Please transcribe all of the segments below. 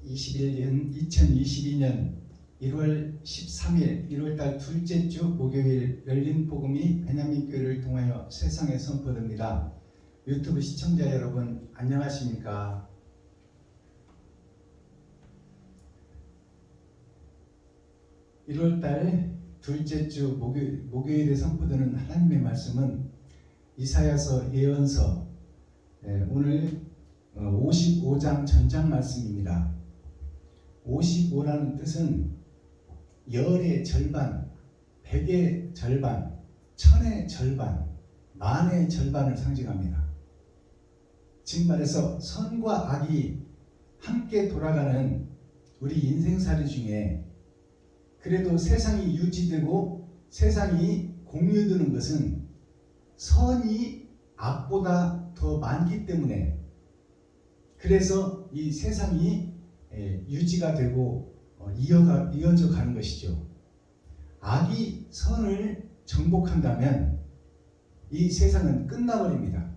2022년 1월 13일 1월달 둘째 주 목요일 열린 복음이 베냐민 교회를 통하여 세상에 선포됩니다. 유튜브 시청자 여러분 안녕하십니까? (1월달) 둘째 주 목요일에 선포되는 하나님의 말씀은 이사야서 예언서 오늘 55장 전장 말씀입니다. 55라는 뜻은 열의 절반, 백의 절반, 천의 절반, 만의 절반을 상징합니다. 즉 말해서 선과 악이 함께 돌아가는 우리 인생살이 중에 그래도 세상이 유지되고 세상이 공유되는 것은 선이 악보다 더 많기 때문에, 그래서 이 세상이 유지가 되고 이어져 가는 것이죠. 악이 선을 정복한다면 이 세상은 끝나버립니다.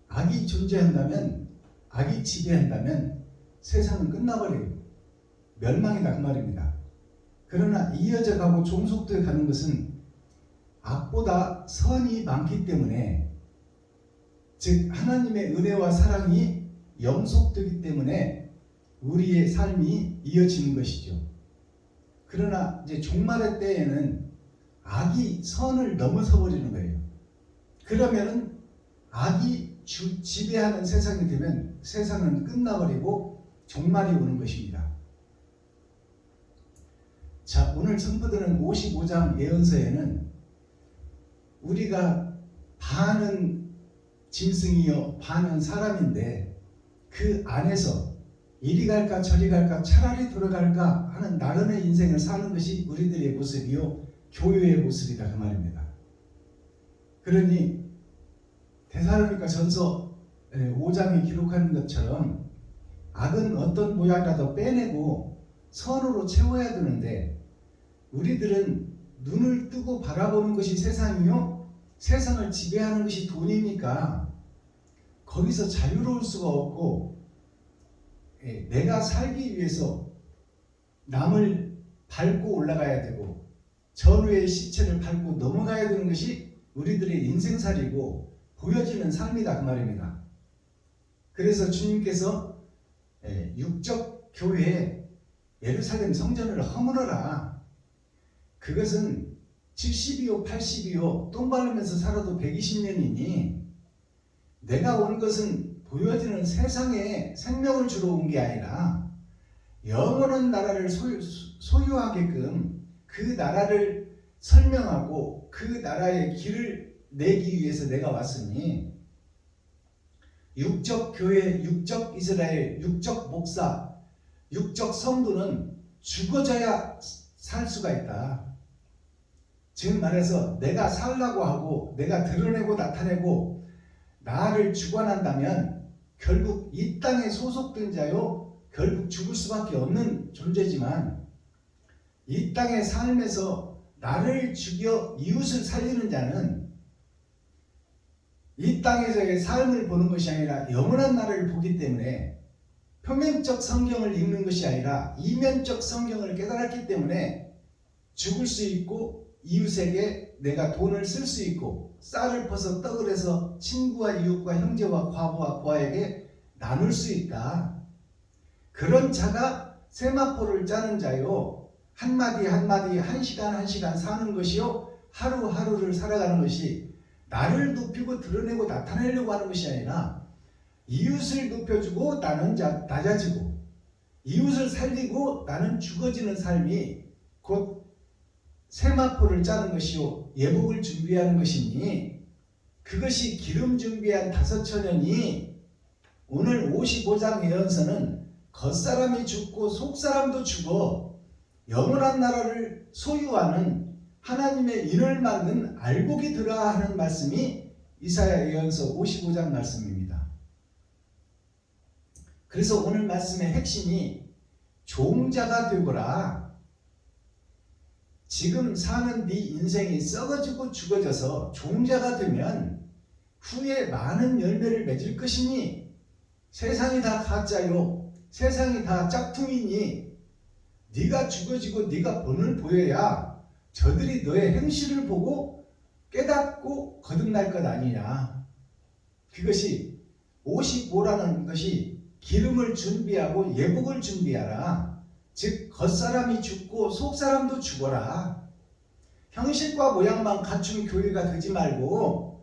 악이 존재한다면, 악이 지배한다면 세상은 끝나버려요. 멸망이다 그 말입니다. 그러나 이어져 가고 종속되어 가는 것은 악보다 선이 많기 때문에, 즉 하나님의 은혜와 사랑이 영속되기 때문에 우리의 삶이 이어지는 것이죠. 그러나 이제 종말의 때에는 악이 선을 넘어서 버리는 거예요. 그러면은 악이 지배하는 세상이 되면 세상은 끝나버리고 종말이 오는 것입니다. 자, 오늘 선포되는 55장 예언서에는 우리가 반은 짐승이요 반은 사람인데 그 안에서 이리 갈까 저리 갈까 차라리 돌아갈까 하는 나른의 인생을 사는 것이 우리들의 모습이요 교회의 모습이다 그 말입니다. 그러니 데살로니가 전서 5장에 기록하는 것처럼 악은 어떤 모양이라도 빼내고 선으로 채워야 되는데, 우리들은 눈을 뜨고 바라보는 것이 세상이요 세상을 지배하는 것이 돈이니까 거기서 자유로울 수가 없고, 내가 살기 위해서 남을 밟고 올라가야 되고 전우의 시체를 밟고 넘어가야 되는 것이 우리들의 인생살이고 보여지는 삶이다 그 말입니다. 그래서 주님께서 육적 교회에 예루살렘 성전을 허물어라. 그것은 70이요 80이요 똥 바르면서 살아도 120년이니 내가 온 것은 보여지는 세상에 생명을 주러 온 게 아니라 영원한 나라를 소유하게끔 그 나라를 설명하고 그 나라의 길을 내기 위해서 내가 왔으니, 육적 교회, 육적 이스라엘, 육적 목사, 육적 성도는 죽어져야 살 수가 있다. 즉 말해서 내가 살라고 하고 내가 드러내고 나타내고 나를 주관한다면 결국 이 땅에 소속된 자요 결국 죽을 수밖에 없는 존재지만, 이 땅의 삶에서 나를 죽여 이웃을 살리는 자는 이 땅에서의 삶을 보는 것이 아니라 영원한 나라를 보기 때문에 표면적 성경을 읽는 것이 아니라 이면적 성경을 깨달았기 때문에 죽을 수 있고 이웃에게 내가 돈을 쓸 수 있고 쌀을 퍼서 떡을 해서 친구와 이웃과 형제와 과부와 고아에게 나눌 수 있다. 그런 자가 세마포를 짜는 자요, 한마디 한마디 한 시간 한 시간 사는 것이요 하루하루를 살아가는 것이 나를 높이고 드러내고 나타내려고 하는 것이 아니라 이웃을 높여주고 나는 낮아지고 이웃을 살리고 나는 죽어지는 삶이 곧 세마포를 짜는 것이요 예복을 준비하는 것이니, 그것이 기름 준비한 5처녀니 오늘 55장 예언서는 겉사람이 죽고 속사람도 죽어 영원한 나라를 소유하는 하나님의 인을 맡는 알곡이 들어야 하는 말씀이 이사야 예언서 55장 말씀입니다. 그래서 오늘 말씀의 핵심이 종자가 되거라. 지금 사는 네 인생이 썩어지고 죽어져서 종자가 되면 후에 많은 열매를 맺을 것이니 세상이 다 가짜요. 세상이 다 짝퉁이니 네가 죽어지고 네가 본을 보여야 저들이 너의 행실을 보고 깨닫고 거듭날 것 아니냐. 그것이 55라는 것이 기름을 준비하고 예복을 준비하라. 즉 겉사람이 죽고 속사람도 죽어라. 형식과 모양만 갖춘 교회가 되지 말고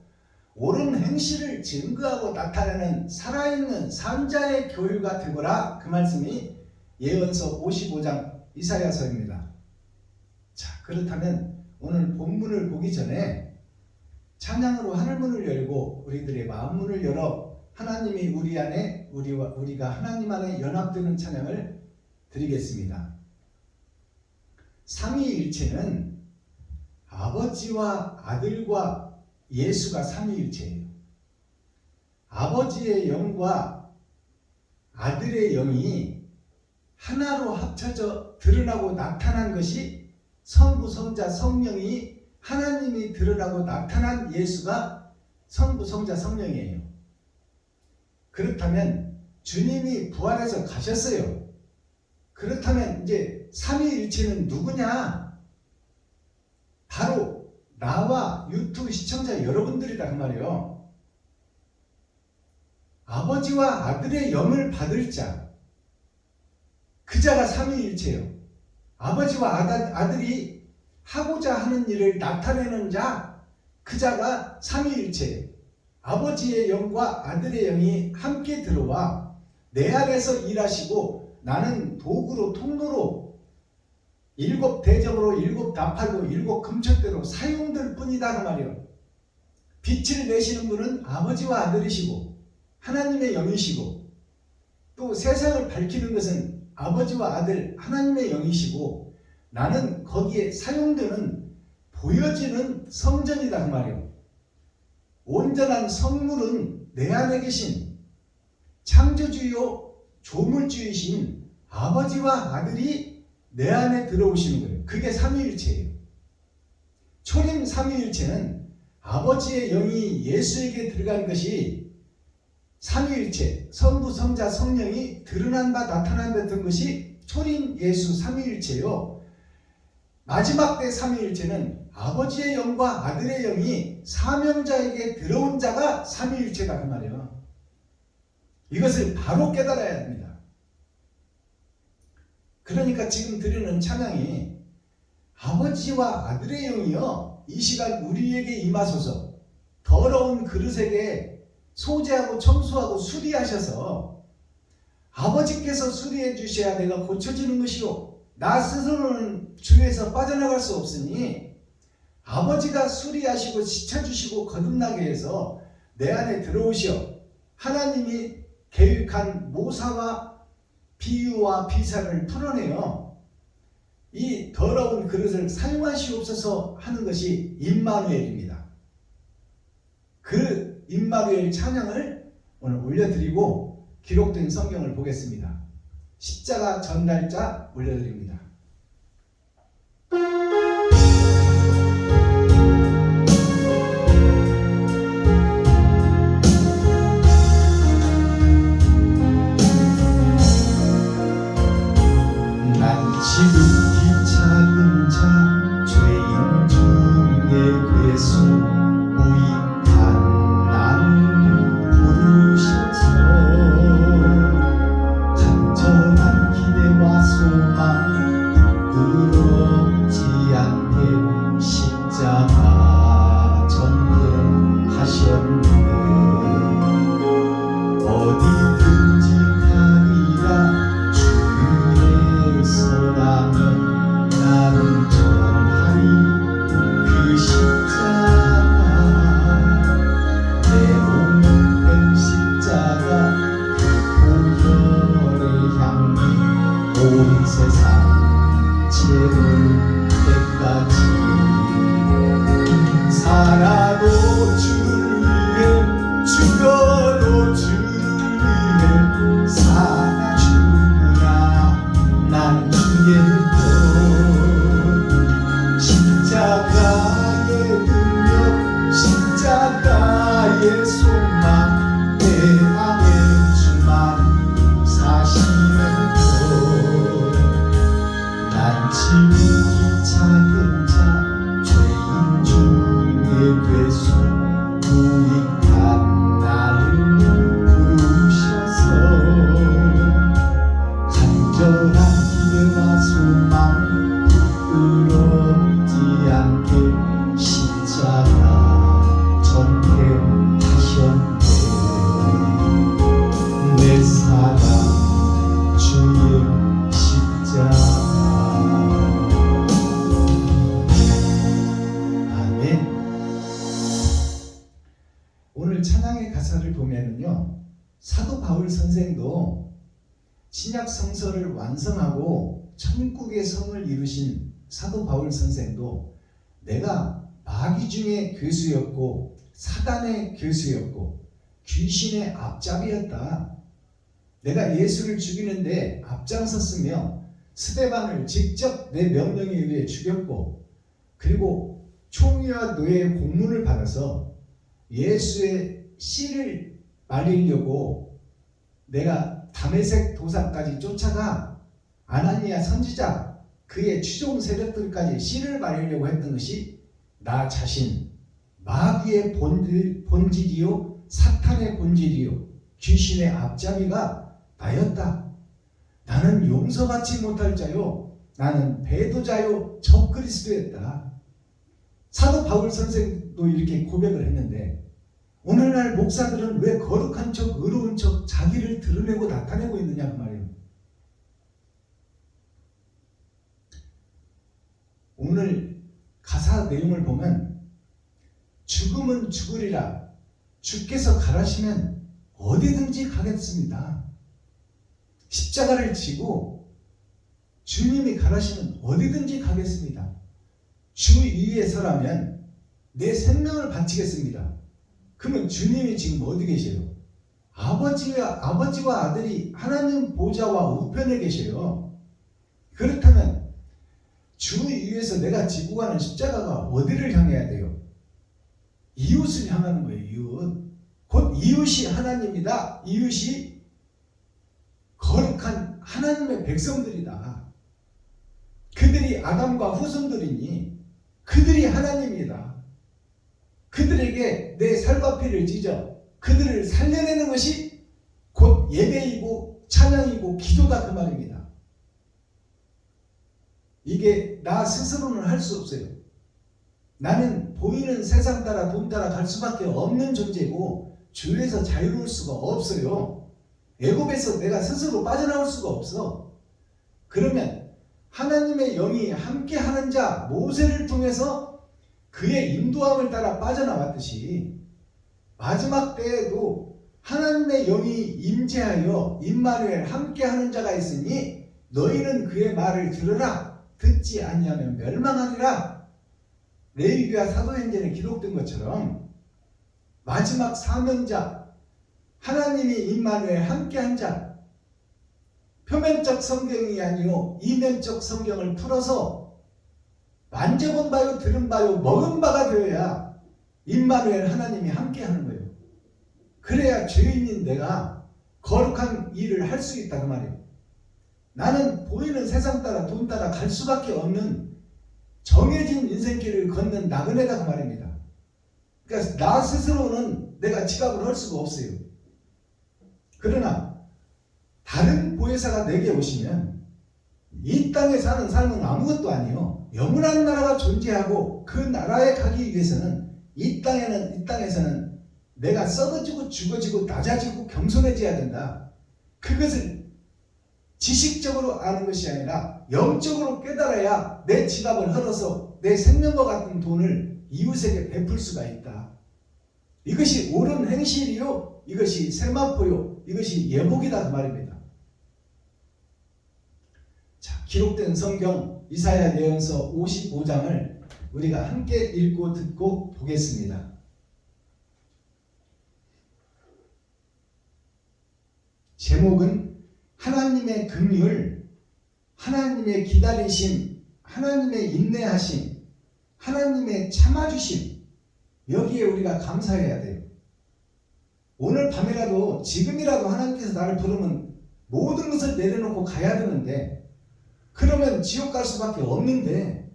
옳은 행실을 증거하고 나타내는 살아있는 산자의 교회가 되거라. 그 말씀이 예언서 55장 이사야서입니다. 자, 그렇다면 오늘 본문을 보기 전에 찬양으로 하늘문을 열고 우리들의 마음문을 열어 하나님이 우리 안에 우리가 하나님 안에 연합되는 찬양을 드리겠습니다. 삼위일체는 아버지와 아들과 예수가 삼위일체예요. 아버지의 영과 아들의 영이 하나로 합쳐져 드러나고 나타난 것이 성부, 성자, 성령이 하나님이 드러나고 나타난 예수가 성부, 성자, 성령이에요. 그렇다면 주님이 부활해서 가셨어요. 그렇다면 이제 삼위일체는 누구냐? 바로 나와 유튜브 시청자 여러분들이다 그 말이에요. 아버지와 아들의 영을 받을 자, 그 자가 삼위일체예요. 아버지와 아들이 하고자 하는 일을 나타내는 자, 그 자가 삼위일체예요. 아버지의 영과 아들의 영이 함께 들어와 내 안에서 일하시고 나는 도구로 통로로 일곱 대접으로 일곱 나팔로 일곱 금척대로 사용될 뿐이다 그 말이에요. 빛을 내시는 분은 아버지와 아들이시고 하나님의 영이시고 또 세상을 밝히는 것은 아버지와 아들 하나님의 영이시고 나는 거기에 사용되는 보여지는 성전이다 그 말이에요. 온전한 성물은 내 안에 계신 창조주요 조물주이신 아버지와 아들이 내 안에 들어오시는 거예요. 그게 삼위일체예요. 초림 삼위일체는 아버지의 영이 예수에게 들어간 것이 삼위일체, 성부, 성자, 성령이 드러난 바 나타난 것이 초림 예수 삼위일체요. 마지막 때 삼위일체는 아버지의 영과 아들의 영이 사명자에게 들어온 자가 삼위일체다 그 말이에요. 이것을 바로 깨달아야 합니다. 그러니까 지금 드리는 찬양이 아버지와 아들의 영이여 이 시간 우리에게 임하소서. 더러운 그릇에게 소재하고 청소하고 수리하셔서 아버지께서 수리해 주셔야 내가 고쳐지는 것이요 나 스스로는 주에서 빠져나갈 수 없으니 아버지가 수리하시고 씻어주시고 거듭나게 해서 내 안에 들어오시어 하나님이 계획한 모사와 비유와 비사를 풀어내어 이 더러운 그릇을 사용하시옵소서 하는 것이 임마누엘입니다. 그 임마누엘 찬양을 오늘 올려드리고 기록된 성경을 보겠습니다. 십자가 전날자 올려드립니다. 지극히 작은 자 죄인 중에 괴수 무익한 나를 부르셔서 간절한 기대와 소망 사도 바울 선생도 신약 성서를 완성하고 천국의 성을 이루신 사도 바울 선생도 내가 마귀 중의 괴수였고 사단의 괴수였고 귀신의 앞잡이였다. 내가 예수를 죽이는데 앞장섰으며 스데반을 직접 내 명령에 의해 죽였고 그리고 총리와 노예의 공문을 받아서 예수의 씨를 말리려고 내가 다메섹 도사까지 쫓아가 아나니아 선지자 그의 추종 세력들까지 씨를 말리려고 했던 것이 나 자신 마귀의 본질이요 사탄의 본질이요 귀신의 앞잡이가 나였다. 나는 용서받지 못할 자요 나는 배도자요 적그리스도였다. 사도 바울 선생도 이렇게 고백을 했는데 오늘날 목사들은 왜 거룩한 척 의로운 척 자기를 드러내고 나타내고 있느냐 그 말이에요. 오늘 가사 내용을 보면 죽음은 죽으리라 주께서 가라시면 어디든지 가겠습니다. 십자가를 지고 주님이 가라시면 어디든지 가겠습니다. 주 위에 서라면 내 생명을 바치겠습니다. 그러면 주님이 지금 어디 계세요? 아버지와 아들이 하나님 보좌와 우편에 계셔요. 그렇다면 주 위에서 내가 지고 가는 십자가가 어디를 향해야 돼요? 이웃을 향하는 거예요. 이웃. 곧 이웃이 하나님이다. 이웃이 거룩한 하나님의 백성들이다. 그들이 아담과 후손들이니 그들이 하나님이다. 그들에게 내 살과 피를 찢어 그들을 살려내는 것이 곧 예배이고 찬양이고 기도다 그 말입니다. 이게 나 스스로는 할 수 없어요. 나는 보이는 세상 따라 돈 따라 갈 수밖에 없는 존재고 죄에서 자유로울 수가 없어요. 애굽에서 내가 스스로 빠져나올 수가 없어. 그러면 하나님의 영이 함께하는 자 모세를 통해서 그의 인도함을 따라 빠져나왔듯이 마지막 때에도 하나님의 영이 임재하여 임마누엘 함께하는 자가 있으니 너희는 그의 말을 들으라. 듣지 아니하면 멸망하리라. 레위기와 사도행전에 기록된 것처럼 마지막 사명자 하나님이 임마누엘 함께한 자 표면적 성경이 아니요 이면적 성경을 풀어서 만져본 바요 들은 바요 먹은 바가 되어야 임마누엘 하나님이 함께하는 거예요. 그래야 죄인인 내가 거룩한 일을 할 수 있다 그 말이에요. 나는 보이는 세상 따라 돈 따라 갈 수밖에 없는 정해진 인생길을 걷는 나그네다 그 말입니다. 그러니까 나 스스로는 내가 지각을 할 수가 없어요. 그러나 다른 보혜사가 내게 오시면 이 땅에 사는 삶은 아무것도 아니요 영원한 나라가 존재하고 그 나라에 가기 위해서는 이 땅에서는 내가 썩어지고 죽어지고 낮아지고 겸손해져야 된다. 그것을 지식적으로 아는 것이 아니라 영적으로 깨달아야 내 지갑을 헐어서 내 생명과 같은 돈을 이웃에게 베풀 수가 있다. 이것이 옳은 행실이요 이것이 세마포요 이것이 예복이다 그 말입니다. 자, 기록된 성경 이사야 예언서 55장을 우리가 함께 읽고 듣고 보겠습니다. 제목은 하나님의 긍휼, 하나님의 기다리심, 하나님의 인내하심, 하나님의 참아주심. 여기에 우리가 감사해야 돼요. 오늘 밤이라도 지금이라도 하나님께서 나를 부르면 모든 것을 내려놓고 가야 되는데 그러면 지옥 갈 수밖에 없는데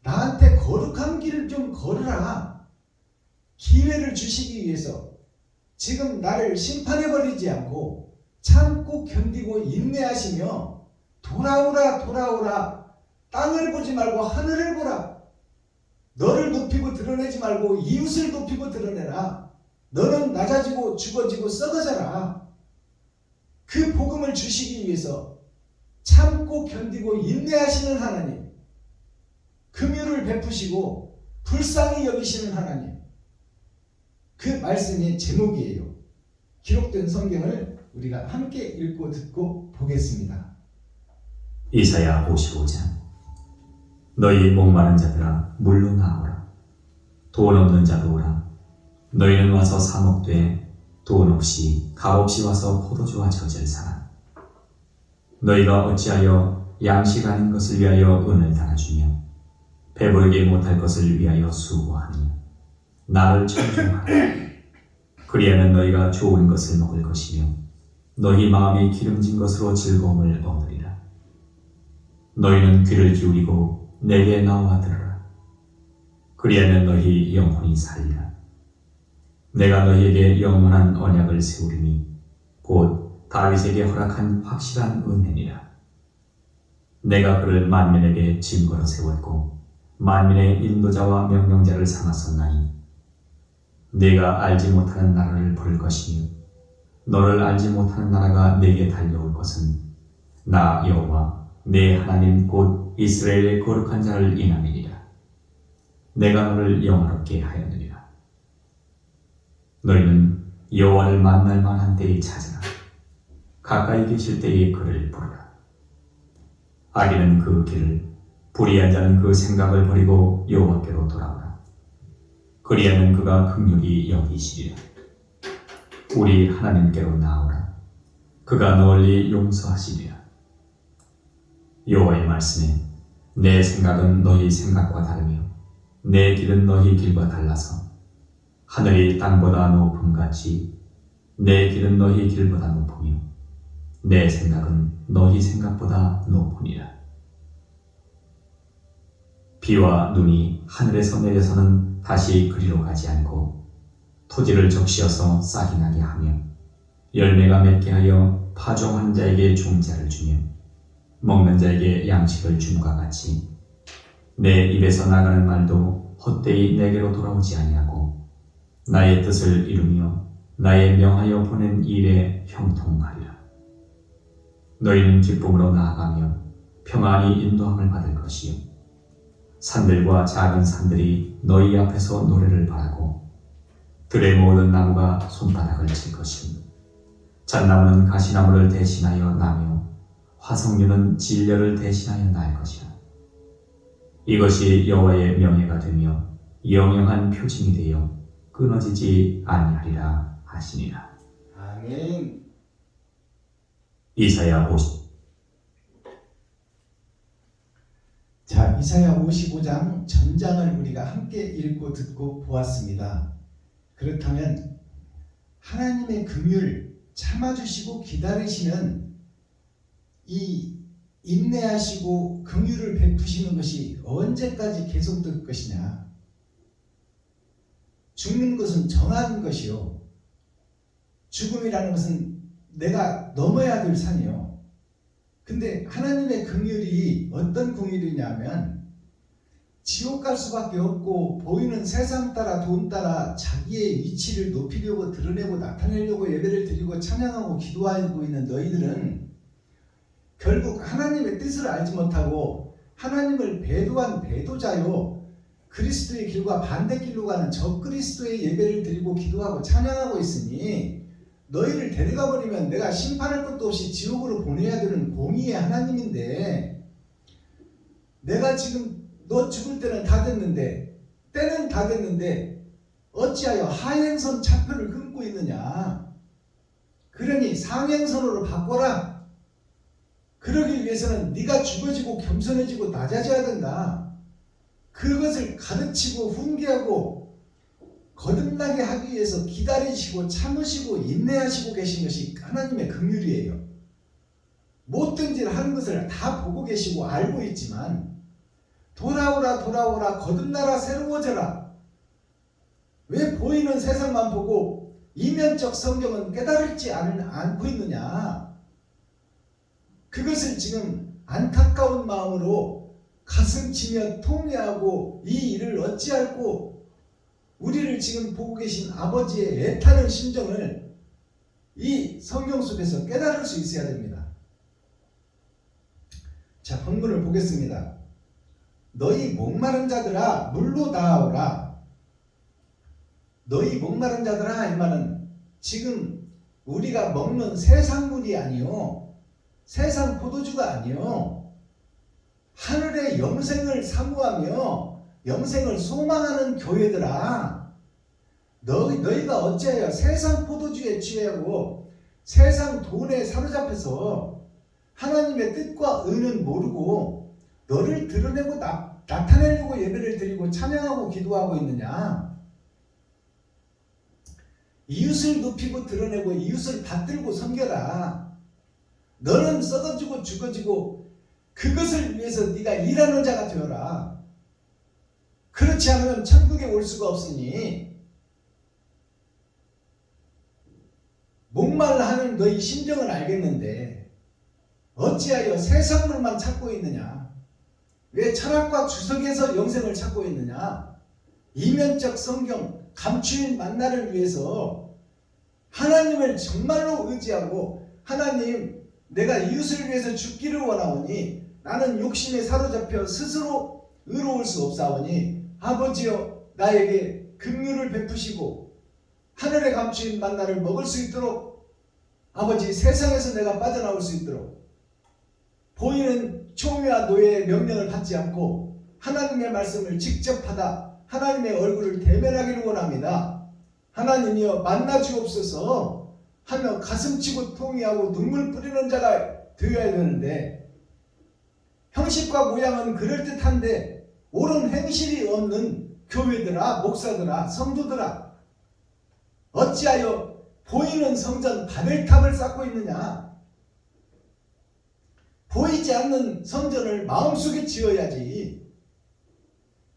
나한테 거룩한 길을 좀 걸으라. 기회를 주시기 위해서 지금 나를 심판해버리지 않고 참고 견디고 인내하시며 돌아오라 돌아오라 땅을 보지 말고 하늘을 보라. 너를 높이고 드러내지 말고 이웃을 높이고 드러내라. 너는 낮아지고 죽어지고 썩어져라. 그 복음을 주시기 위해서 참고 견디고 인내하시는 하나님, 긍휼을 베푸시고 불쌍히 여기시는 하나님, 그 말씀의 제목이에요. 기록된 성경을 우리가 함께 읽고 듣고 보겠습니다. 이사야 55장. 너희 목마른 자들아 물로 나오라. 돈 없는 자도 오라. 너희는 와서 사 먹되 돈 없이 값 없이 와서 포도주와 젖을 사라. 너희가 어찌하여 양식 아닌 것을 위하여 은을 달아주며 배부르게 못할 것을 위하여 수고하느냐. 나를 청중하라. 그리하면 너희가 좋은 것을 먹을 것이며 너희 마음이 기름진 것으로 즐거움을 얻으리라. 너희는 귀를 기울이고 내게 나와 들으라. 그리하면 너희 영혼이 살리라. 내가 너희에게 영원한 언약을 세우리니 곧 다윗에게 허락한 확실한 은혜니라. 내가 그를 만민에게 증거로 세웠고 만민의 인도자와 명령자를 삼았었나니 네가 알지 못하는 나라를 볼 것이며 너를 알지 못하는 나라가 네게 달려올 것은 나 여호와 네 하나님 곧 이스라엘의 거룩한 자를 인함이니라. 내가 너를 영화롭게 하였느니라. 너희는 여호와를 만날 만한 때에 찾으라. 가까이 계실 때에 그를 부르라. 악인은 그 길을, 불의한 자는 그 생각을 버리고 여호와께로 돌아오라. 그리하면 그가 긍휼히 여기시리라. 우리 하나님께로 나오라. 그가 널리 용서하시리라. 여호와의 말씀에 내 생각은 너희 생각과 다르며 내 길은 너희 길과 달라서 하늘이 땅보다 높음같이 내 길은 너희 길보다 높으며 내 생각은 너희 생각보다 높으니라. 비와 눈이 하늘에서 내려서는 다시 그리로 가지 않고 토지를 적시어서 싹이 나게 하며 열매가 맺게 하여 파종하는 자에게 종자를 주며 먹는 자에게 양식을 줌과 같이 내 입에서 나가는 말도 헛되이 내게로 돌아오지 아니하고 나의 뜻을 이루며 나의 명하여 보낸 일에 형통하리라. 너희는 기쁨으로 나아가며 평안히 인도함을 받을 것이요 산들과 작은 산들이 너희 앞에서 노래를 바라고 들의 모든 나무가 손바닥을 칠 것이니 잣나무는 가시나무를 대신하여 나며 화석류는 진려를 대신하여 날 것이라. 이것이 여호와의 명예가 되며 영영한 표징이 되어 끊어지지 아니하리라 하시니라. 아멘. 이사야 50. 자, 이사야 55장 전장을 우리가 함께 읽고 듣고 보았습니다. 그렇다면 하나님의 긍휼 참아주시고 기다리시는 이 인내하시고 긍휼을 베푸시는 것이 언제까지 계속될 것이냐? 죽는 것은 정한 것이요, 죽음이라는 것은 내가 넘어야 될 산이요. 근데 하나님의 긍휼이 어떤 긍휼이냐면 지옥 갈 수밖에 없고 보이는 세상 따라 돈 따라 자기의 위치를 높이려고 드러내고 나타내려고 예배를 드리고 찬양하고 기도하고 있는 너희들은 결국 하나님의 뜻을 알지 못하고 하나님을 배도한 배도자요, 그리스도의 길과 반대길로 가는 적그리스도의 예배를 드리고 기도하고 찬양하고 있으니 너희를 데려가 버리면 내가 심판할 것도 없이 지옥으로 보내야 되는 공의의 하나님인데, 내가 지금 너 죽을 때는 다 됐는데, 때는 다 됐는데 어찌하여 하행선 차표를 끊고 있느냐? 그러니 상행선으로 바꿔라. 그러기 위해서는 네가 죽어지고 겸손해지고 낮아져야 된다. 그것을 가르치고 훈계하고 거듭나게 하기 위해서 기다리시고 참으시고 인내하시고 계신 것이 하나님의 긍휼이에요. 못된 일 하는 것을 다 보고 계시고 알고 있지만 돌아오라 돌아오라 거듭나라 새로워져라. 왜 보이는 세상만 보고 이면적 성경은 깨달을지 않고 있느냐? 그것을 지금 안타까운 마음으로 가슴 치며 통회하고 이 일을 어찌할꼬 우리를 지금 보고 계신 아버지의 애타는 심정을 이 성경 속에서 깨달을 수 있어야 됩니다. 자, 본문을 보겠습니다. 너희 목마른 자들아 물로 나아오라. 너희 목마른 자들아, 이 말은 지금 우리가 먹는 세상물이 아니요, 세상 포도주가 아니요, 하늘의 영생을 사모하며 영생을 소망하는 교회들아, 너희가 어찌하여 세상 포도주에 취하고 세상 돈에 사로잡혀서 하나님의 뜻과 의는 모르고 너를 드러내고 나타내려고 예배를 드리고 찬양하고 기도하고 있느냐? 이웃을 높이고 드러내고 이웃을 받들고 섬겨라. 너는 썩어지고 죽어지고 그것을 위해서 네가 일하는 자가 되어라. 그렇지 않으면 천국에 올 수가 없으니, 목말라 하는 너희 심정을 알겠는데 어찌하여 세상물만 찾고 있느냐? 왜 철학과 주석에서 영생을 찾고 있느냐? 이면적 성경 감추인 만나를 위해서 하나님을 정말로 의지하고, 하나님, 내가 이웃을 위해서 죽기를 원하오니 나는 욕심에 사로잡혀 스스로 의로울 수 없사오니 아버지여 나에게 긍휼을 베푸시고 하늘에 감추인 만나를 먹을 수 있도록, 아버지, 세상에서 내가 빠져나올 수 있도록 보이는 총회와 노예의 명령을 받지 않고 하나님의 말씀을 직접 받아 하나님의 얼굴을 대면하기를 원합니다. 하나님이여 만나 주옵소서 하며 가슴치고 통회하고 눈물 뿌리는 자가 되어야 되는데, 형식과 모양은 그럴듯한데 옳은 행실이 없는 교회들아, 목사들아, 성도들아, 어찌하여 보이는 성전 바벨탑을 쌓고 있느냐? 보이지 않는 성전을 마음속에 지어야지.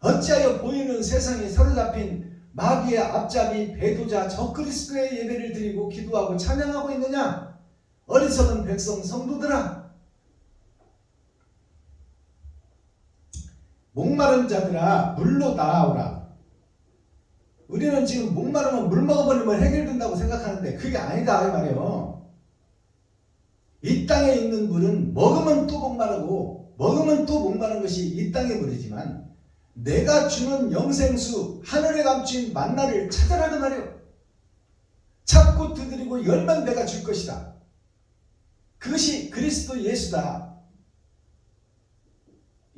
어찌하여 보이는 세상에 사로잡힌 마귀의 앞잡이, 배도자, 적그리스도의 예배를 드리고 기도하고 찬양하고 있느냐? 어리석은 백성 성도들아, 목마른 자들아 물로 나아오라. 우리는 지금 목마르면 물 먹어버리면 해결된다고 생각하는데 그게 아니다 이 말이에요. 이 땅에 있는 물은 먹으면 또 목마르고 먹으면 또 목마른 것이 이 땅의 물이지만, 내가 주는 영생수 하늘에 감춘 만나를 찾아라 그 말이에요. 찾고 두드리고 열면 내가 줄 것이다. 그것이 그리스도 예수다.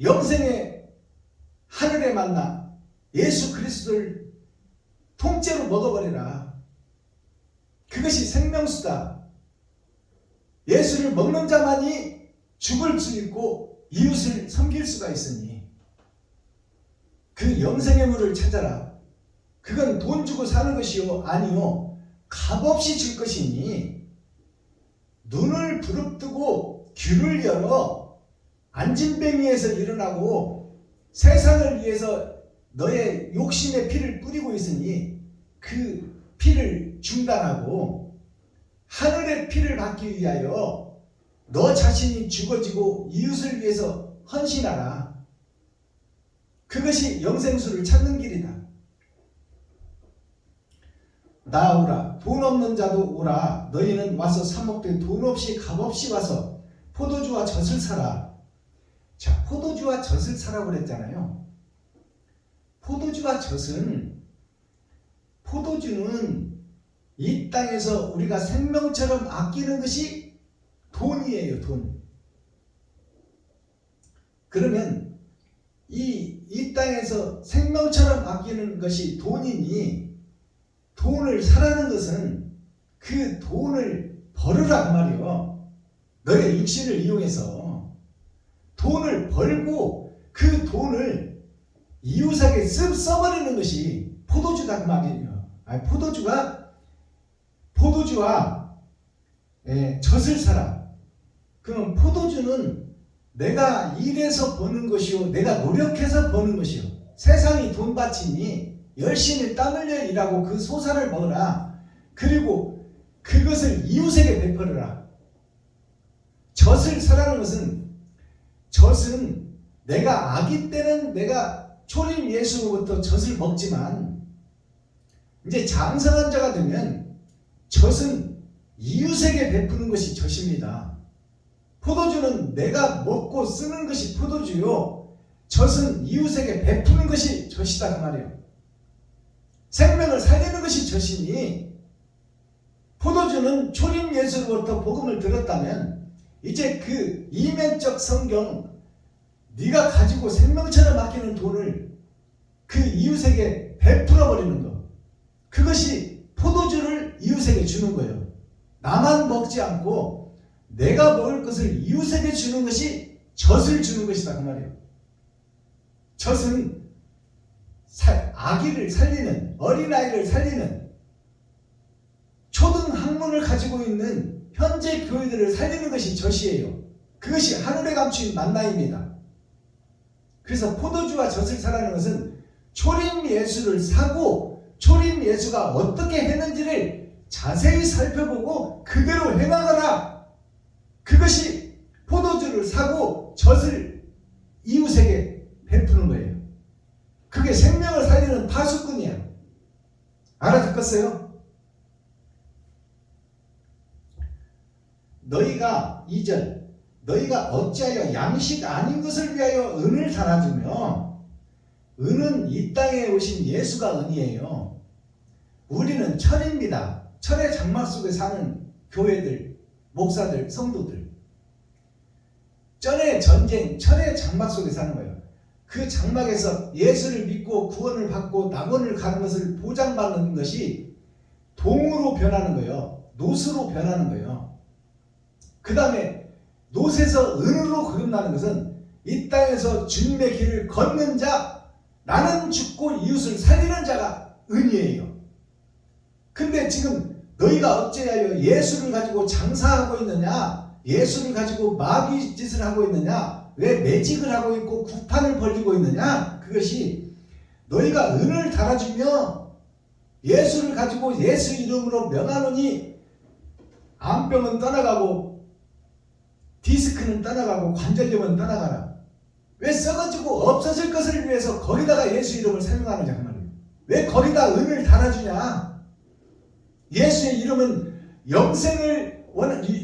영생의 하늘의 만나 예수 그리스도를 통째로 먹어버리라. 그것이 생명수다. 예수를 먹는 자만이 죽을 수 있고 이웃을 섬길 수가 있으니 그 영생의 물을 찾아라. 그건 돈 주고 사는 것이요 아니요 값없이 줄 것이니, 눈을 부릅뜨고 귀를 열어 안진뱅이에서 일어나고 세상을 위해서 너의 욕심의 피를 뿌리고 있으니 그 피를 중단하고 하늘의 피를 받기 위하여 너 자신이 죽어지고 이웃을 위해서 헌신하라. 그것이 영생수를 찾는 길이다. 나오라. 돈 없는 자도 오라. 너희는 와서 사먹되 돈 없이 값없이 와서 포도주와 젖을 사라. 자, 포도주와 젖을 사라고 그랬잖아요. 포도주와 젖은, 포도주는 이 땅에서 우리가 생명처럼 아끼는 것이 돈이에요. 돈. 그러면 이 땅에서 생명처럼 아끼는 것이 돈이니, 돈을 사라는 것은 그 돈을 벌으라 그 말이요. 너의 육신을 이용해서 돈을 벌고 그 돈을 이웃에게 써버리는 것이 포도주다 그 말이에요. 포도주와 젖을 사라. 그럼 포도주는 내가 일해서 버는 것이요 내가 노력해서 버는 것이요, 세상이 돈밭이니 열심히 땀 흘려 일하고 그 소사를 먹어라. 그리고 그것을 이웃에게 베풀어라. 젖을 사라는 것은, 젖은 내가 아기 때는 내가 초림 예수로부터 젖을 먹지만 이제 장성한 자가 되면 젖은 이웃에게 베푸는 것이 젖입니다. 포도주는 내가 먹고 쓰는 것이 포도주요, 젖은 이웃에게 베푸는 것이 젖이다 그 말이에요. 생명을 살리는 것이 젖이니 포도주는 초림 예수로부터 복음을 들었다면 이제 그 이면적 성경, 네가 가지고 생명처럼 아끼는 돈을 그 이웃에게 베풀어 버리는 것, 그것이 포도주를 이웃에게 주는 거예요. 나만 먹지 않고 내가 먹을 것을 이웃에게 주는 것이 젖을 주는 것이다 그 말이에요. 젖은 아기를 살리는, 어린아이를 살리는, 초등학문을 가지고 있는 현재 교회들을 살리는 것이 젖이에요. 그것이 하늘에 감추인 만나입니다. 그래서 포도주와 젖을 사라는 것은 초림 예수를 사고 초림 예수가 어떻게 했는지를 자세히 살펴보고 그대로 행하거라. 그것이 포도주를 사고 젖을 이웃에게 베푸는 거예요. 그게 생명을 살리는 파수꾼이야. 알아듣겠어요? 너희가 2절, 너희가 어찌하여 양식 아닌 것을 위하여 은을 달아주며, 은은 이 땅에 오신 예수가 은이에요. 우리는 철입니다. 철의 장막 속에 사는 교회들, 목사들, 성도들. 쩔의 전쟁, 철의 장막 속에 사는 거예요. 그 장막에서 예수를 믿고 구원을 받고 낙원을 가는 것을 보장받는 것이 동으로 변하는 거예요. 노스로 변하는 거예요. 그 다음에 노스에서 은으로 거듭나는 것은 이 땅에서 주님의 길을 걷는 자, 나는 죽고 이웃을 살리는 자가 은이에요. 근데 지금 너희가 어찌하여 예수를 가지고 장사하고 있느냐, 예수를 가지고 마귀 짓을 하고 있느냐, 왜 매직을 하고 있고 구판을 벌리고 있느냐, 그것이 너희가 은을 달아주며 예수를 가지고 예수 이름으로 명하노니 암병은 떠나가고 디스크는 떠나가고 관절염은 떠나가라. 왜 썩어지고 없어질 것을 위해서 거기다가 예수 이름을 사용하느냐 그 말이에요. 왜 거기다 은을 달아주냐. 예수의 이름은 영생을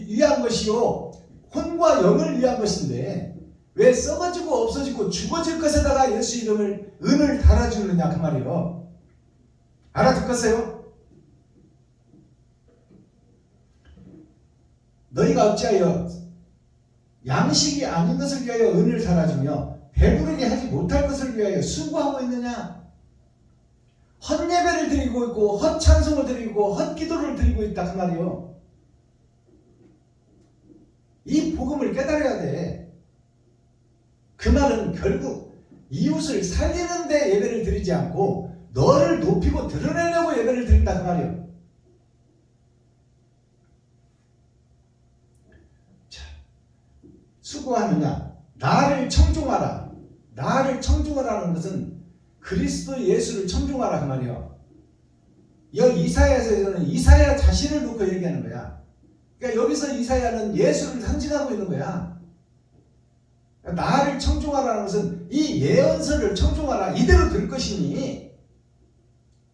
위한 것이요 혼과 영을 위한 것인데 왜 썩어지고 없어지고 죽어질 것에다가 예수 이름을 은을 달아주느냐 그 말이에요. 알아듣겠어요? 너희가 어찌하여 양식이 아닌 것을 위하여 은을 달아주며 배부르게 하지 못할 것을 위하여 수고하고 있느냐. 헛예배를 드리고 있고 헛찬송을 드리고 헛기도를 드리고 있다 그 말이에요. 이 복음을 깨달아야 돼. 그 말은 결국 이웃을 살리는 데 예배를 드리지 않고 너를 높이고 드러내려고 예배를 드린다 그 말이에요. 자, 수고하느냐. 나를 청종하라. 나를 청종하라는 것은 그리스도 예수를 청종하라 그 말이에요. 여기 이사야에서는 이사야 자신을 놓고 얘기하는 거야. 그러니까 여기서 이사야는 예수를 상징하고 있는 거야. 나를 청종하라는 것은 이 예언서를 청종하라. 이대로 될 것이니,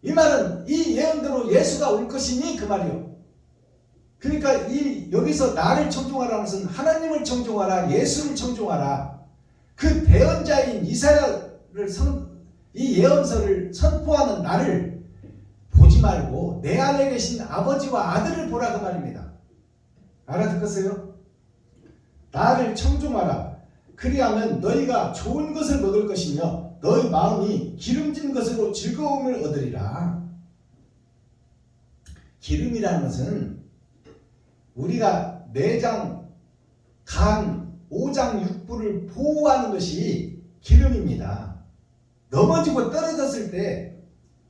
이 말은 이 예언대로 예수가 올 것이니 그 말이요. 그러니까 여기서 나를 청종하라는 것은 하나님을 청종하라, 예수를 청종하라. 그 대언자인 이사야를 이 예언서를 선포하는 나를 보지 말고 내 안에 계신 아버지와 아들을 보라 그 말입니다. 알아듣겠어요? 나를 청종하라. 그리하면 너희가 좋은 것을 먹을 것이며 너희 마음이 기름진 것으로 즐거움을 얻으리라. 기름이라는 것은 우리가 내장, 간, 오장, 육부를 보호하는 것이 기름입니다. 넘어지고 떨어졌을 때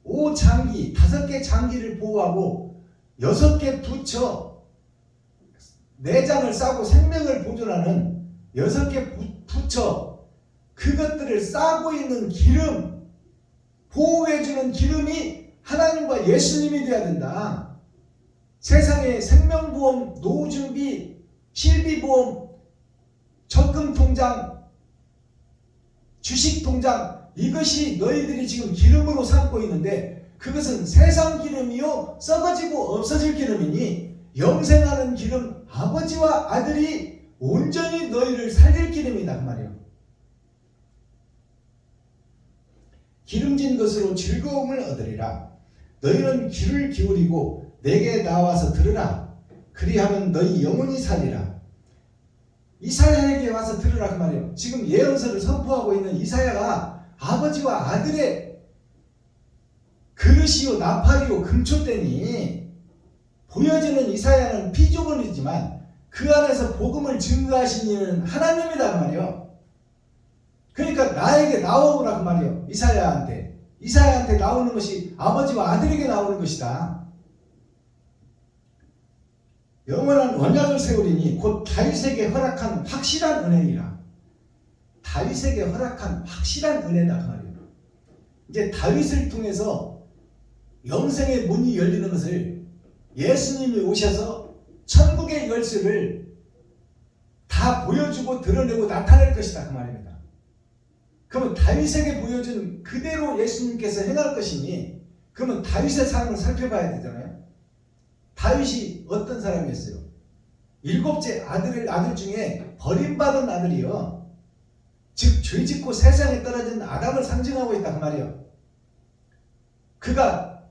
오장기, 5개 장기를 보호하고 6개 부처, 내장을 싸고 생명을 보존하는 6개 부처, 그것들을 싸고 있는 기름, 보호해주는 기름이 하나님과 예수님이 되어야 된다. 세상에 생명보험, 노후준비, 실비보험, 적금통장, 주식통장, 이것이 너희들이 지금 기름으로 삼고 있는데 그것은 세상 기름이요 썩어지고 없어질 기름이니 영생하는 기름, 아버지와 아들이 온전히 너희를 살릴 기름이다 그 말이에요. 기름진 것으로 즐거움을 얻으리라. 너희는 귀를 기울이고 내게 나와서 들으라. 그리하면 너희 영혼이 살리라. 이사야에게 와서 들으라 그 말이에요. 지금 예언서를 선포하고 있는 이사야가 아버지와 아들의 그릇이요 나팔이요 금초대니 보여지는 이사야는 피조물이지만 그 안에서 복음을 증거하신 이는 하나님이다 그 말이에요. 그러니까 나에게 나오라 그 말이에요. 이사야한테 나오는 것이 아버지와 아들에게 나오는 것이다. 영원한 언약을 세우리니 곧 다윗에게 허락한 확실한 은혜이라. 다윗에게 허락한 확실한 은혜다 그 말이에요. 이제 다윗을 통해서 영생의 문이 열리는 것을 예수님이 오셔서 천국의 열쇠를 다 보여주고 드러내고 나타낼 것이다 그 말입니다. 그러면 다윗에게 보여준 그대로 예수님께서 행할 것이니 그러면 다윗의 삶을 살펴봐야 되잖아요. 다윗이 어떤 사람이었어요? 7째 아들 중에 버림받은 아들이요. 즉 죄짓고 세상에 떨어진 아담을 상징하고 있다 그 말이에요. 그가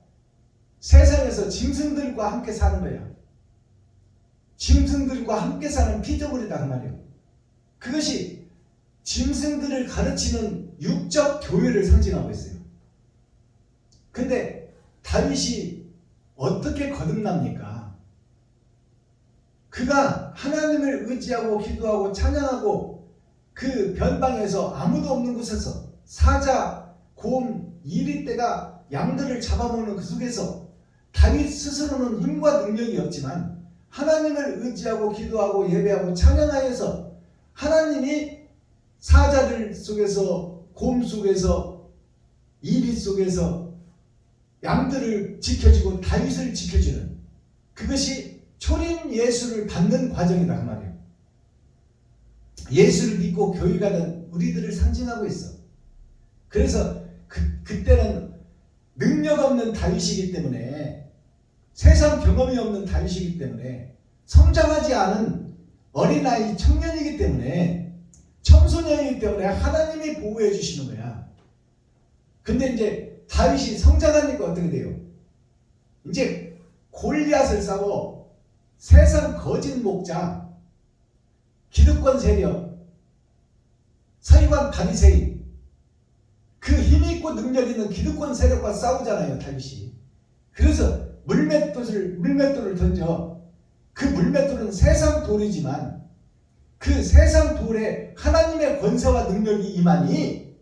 세상에서 짐승들과 함께 사는 거야. 짐승들과 함께 사는 피조물이다 그 말이에요. 그것이 짐승들을 가르치는 육적 교회를 상징하고 있어요. 근데 다윗이 어떻게 거듭납니까? 그가 하나님을 의지하고 기도하고 찬양하고 그 변방에서 아무도 없는 곳에서 사자, 곰, 이리떼가 양들을 잡아먹는 그 속에서 다윗 스스로는 힘과 능력이 없지만 하나님을 의지하고 기도하고 예배하고 찬양하여서 하나님이 사자들 속에서 곰 속에서 이리 속에서 양들을 지켜주고 다윗을 지켜주는 그것이 초림 예수를 받는 과정이다 그 말이에요. 예수를 믿고 교회가 된 우리들을 상징하고 있어. 그래서 그때는 능력 없는 다윗이기 때문에 세상 경험이 없는 다윗이기 때문에 성장하지 않은 어린아이 청년이기 때문에 청소년이기 때문에 하나님이 보호해 주시는 거야. 근데 이제 다윗이 성장하니까 어떻게 돼요? 이제 골리앗을 싸워 세상 거짓 목자, 기득권 세력, 서기관 바리새인 그 힘있고 능력 있는 기득권 세력과 싸우잖아요 다윗이. 그래서 물맷돌을 던져. 그 물맷돌은 세상 돌이지만 그 세상 돌에 하나님의 권세와 능력이 임하니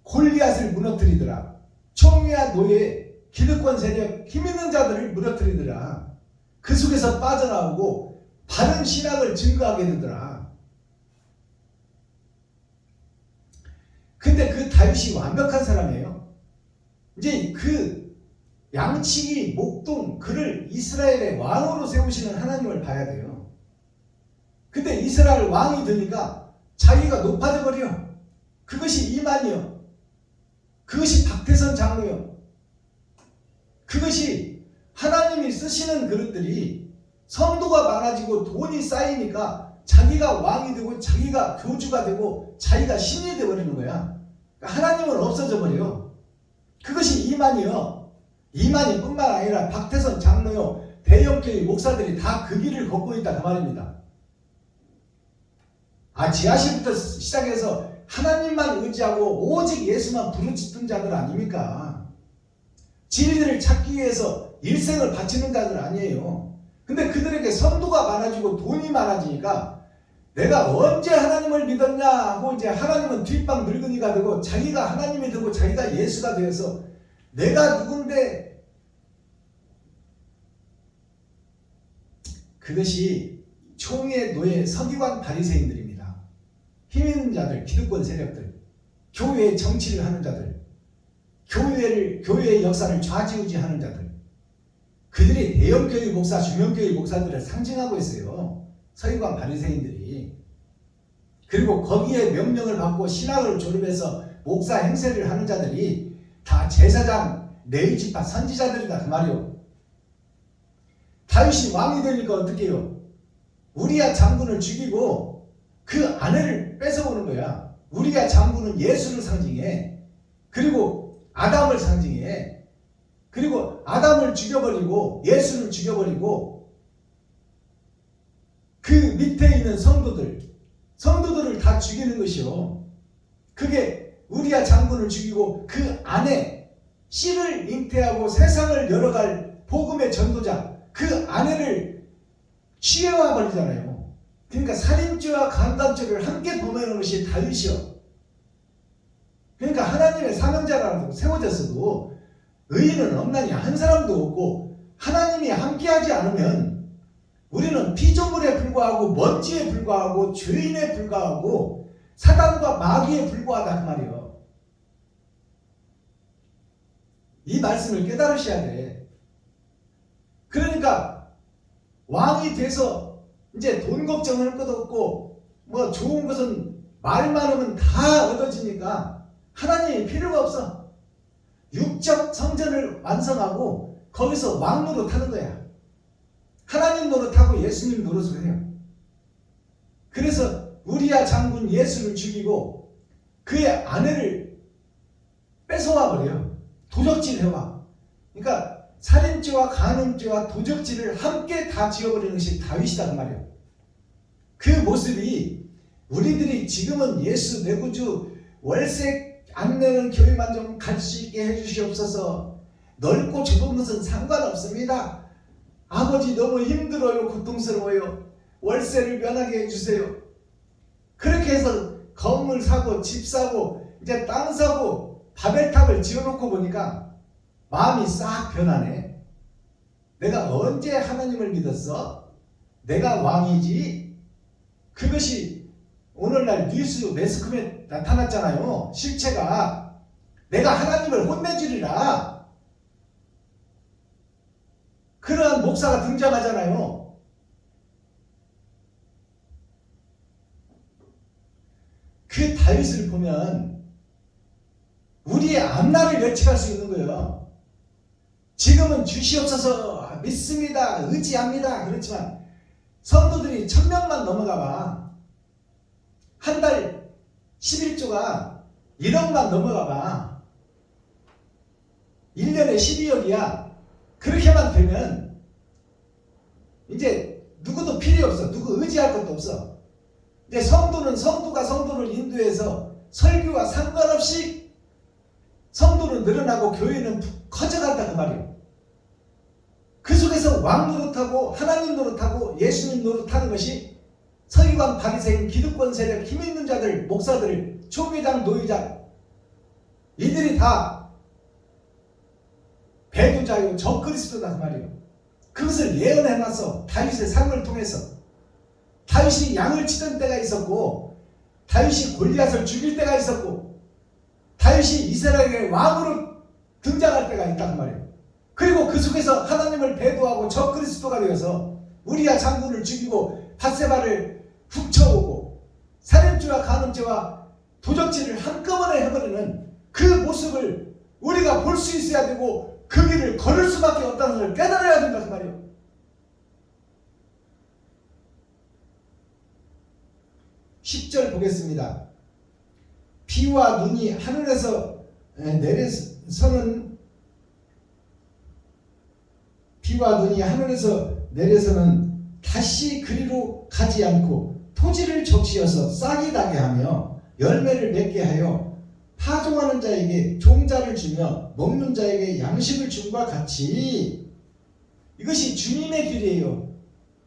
골리앗을 무너뜨리더라. 총리와 노예, 기득권 세력, 힘있는 자들을 무너뜨리더라. 그 속에서 빠져나오고 바른 신앙을 증거하게 되더라. 근데 그 다윗이 완벽한 사람이에요. 이제 그 양치기, 목동, 그를 이스라엘의 왕으로 세우시는 하나님을 봐야 돼요. 근데 이스라엘 왕이 되니까 자기가 높아져 버려. 그것이 이만이요. 그것이 박태선 장로요. 그것이 하나님이 쓰시는 그릇들이 성도가 많아지고 돈이 쌓이니까 자기가 왕이 되고 자기가 교주가 되고 자기가 신이 되어버리는 거야. 하나님은 없어져 버려. 그것이 이만이요. 이만희 뿐만 아니라 박태선 장로요, 대형교회 목사들이 다 그 길을 걷고 있다 그 말입니다. 지하실부터 시작해서 하나님만 의지하고 오직 예수만 부르짖던 자들 아닙니까? 진리를 찾기 위해서 일생을 바치는 자들 아니에요. 근데 그들에게 성도가 많아지고 돈이 많아지니까 내가 언제 하나님을 믿었냐 하고 이제 하나님은 뒷방 늙은이가 되고 자기가 하나님이 되고 자기가 예수가 되어서 내가 누군데. 그것이 총회, 노예, 서기관, 바리새인들입니다. 힘 있는 자들, 기득권 세력들, 교회의 정치를 하는 자들, 교회의 역사를 좌지우지하는 자들, 그들이 대형교회 목사, 중형교회 목사들을 상징하고 있어요. 서기관, 바리새인들이. 그리고 거기에 명령을 받고 신학을 졸업해서 목사 행세를 하는 자들이 다 제사장, 레위지파 선지자들이다 그 말이요. 다윗이 왕이 되니까 어떻게 해요? 우리야 장군을 죽이고 그 아내를 뺏어오는 거야. 우리야 장군은 예수를 상징해. 그리고 아담을 상징해. 그리고 아담을 죽여버리고 예수를 죽여버리고 그 밑에 있는 성도들을 다 죽이는 것이요. 그게 우리야 장군을 죽이고 그 안에 씨를 잉태하고 세상을 열어갈 복음의 전도자 그 아내를 취해와 버리잖아요. 그러니까 살인죄와 강간죄를 함께 범하는 것이 다윗이요. 그러니까 하나님의 사명자라고 세워졌어도 의인은 없나니 한 사람도 없고 하나님이 함께하지 않으면 우리는 피조물에 불과하고 먼지에 불과하고 죄인에 불과하고 사단과 마귀에 불과하다 그 말이에요. 이 말씀을 깨달으셔야 돼. 그러니까 왕이 돼서 이제 돈 걱정할 것도 없고 뭐 좋은 것은 말만 하면 다 얻어지니까 하나님이 필요가 없어. 육적 성전을 완성하고 거기서 왕 노릇하는 거야. 하나님 노릇하고 예수님 노릇을 해요. 그래서 우리야 장군 예수를 죽이고 그의 아내를 뺏어와 버려요. 도적질 해와. 그러니까 살인죄와 간음죄와 도적질을 함께 다 지어버리는 것이 다윗이다 그 말이에요. 그 모습이 우리들이 지금은 예수 내 구주 월세 안 내는 교회만 좀 갈 수 있게 해주시옵소서. 넓고 좁은 것은 상관없습니다. 아버지 너무 힘들어요. 고통스러워요. 월세를 면하게 해주세요. 그렇게 해서 건물 사고 집 사고 이제 땅 사고 바벨탑을 지어놓고 보니까 마음이 싹 변하네. 내가 언제 하나님을 믿었어? 내가 왕이지? 그것이 오늘날 뉴스 매스컴에 나타났잖아요. 실체가 내가 하나님을 혼내주리라. 그러한 목사가 등장하잖아요. 그 다윗을 보면 우리의 앞날을 예측할 수 있는 거예요. 지금은 주시옵소서 믿습니다. 의지합니다. 그렇지만 성도들이 1000명만 넘어가 봐. 한 달 11조가 1억만 넘어가 봐. 1년에 12억이야. 그렇게만 되면 이제 누구도 필요 없어. 누구 의지할 것도 없어. 근데 성도는 성도가 성도를 인도해서 설교와 상관없이 성도는 늘어나고 교회는 커져간다 그 말이에요. 그 속에서 왕 노릇하고 하나님 노릇하고 예수님 노릇하는 것이 서기관, 바리새인, 기득권 세력, 힘 있는 자들, 목사들, 초계장, 노회장 이들이 다 배도자요 적그리스도다 그 말이에요. 그것을 예언해놨어. 다윗의 삶을 통해서. 다윗이 양을 치던 때가 있었고 다윗이 골리앗을 죽일 때가 있었고 다윗이 이스라엘의 왕으로 등장할 때가 있단 말이에요. 그리고 그 속에서 하나님을 배도하고 적그리스도가 되어서 우리야 장군을 죽이고 밧세바를 훔쳐오고 살인죄와 간음죄와 도적질을 한꺼번에 해버리는 그 모습을 우리가 볼 수 있어야 되고 그 길을 걸을 수밖에 없다는 것을 깨달아야 된다 그 말이에요. 10절 보겠습니다. 비와 눈이 하늘에서 내려서는 다시 그리로 가지 않고 토지를 적시어서 싹이 나게 하며 열매를 맺게 하여 파종하는 자에게 종자를 주며 먹는 자에게 양식을 줌과 같이 이것이 주님의 길이에요.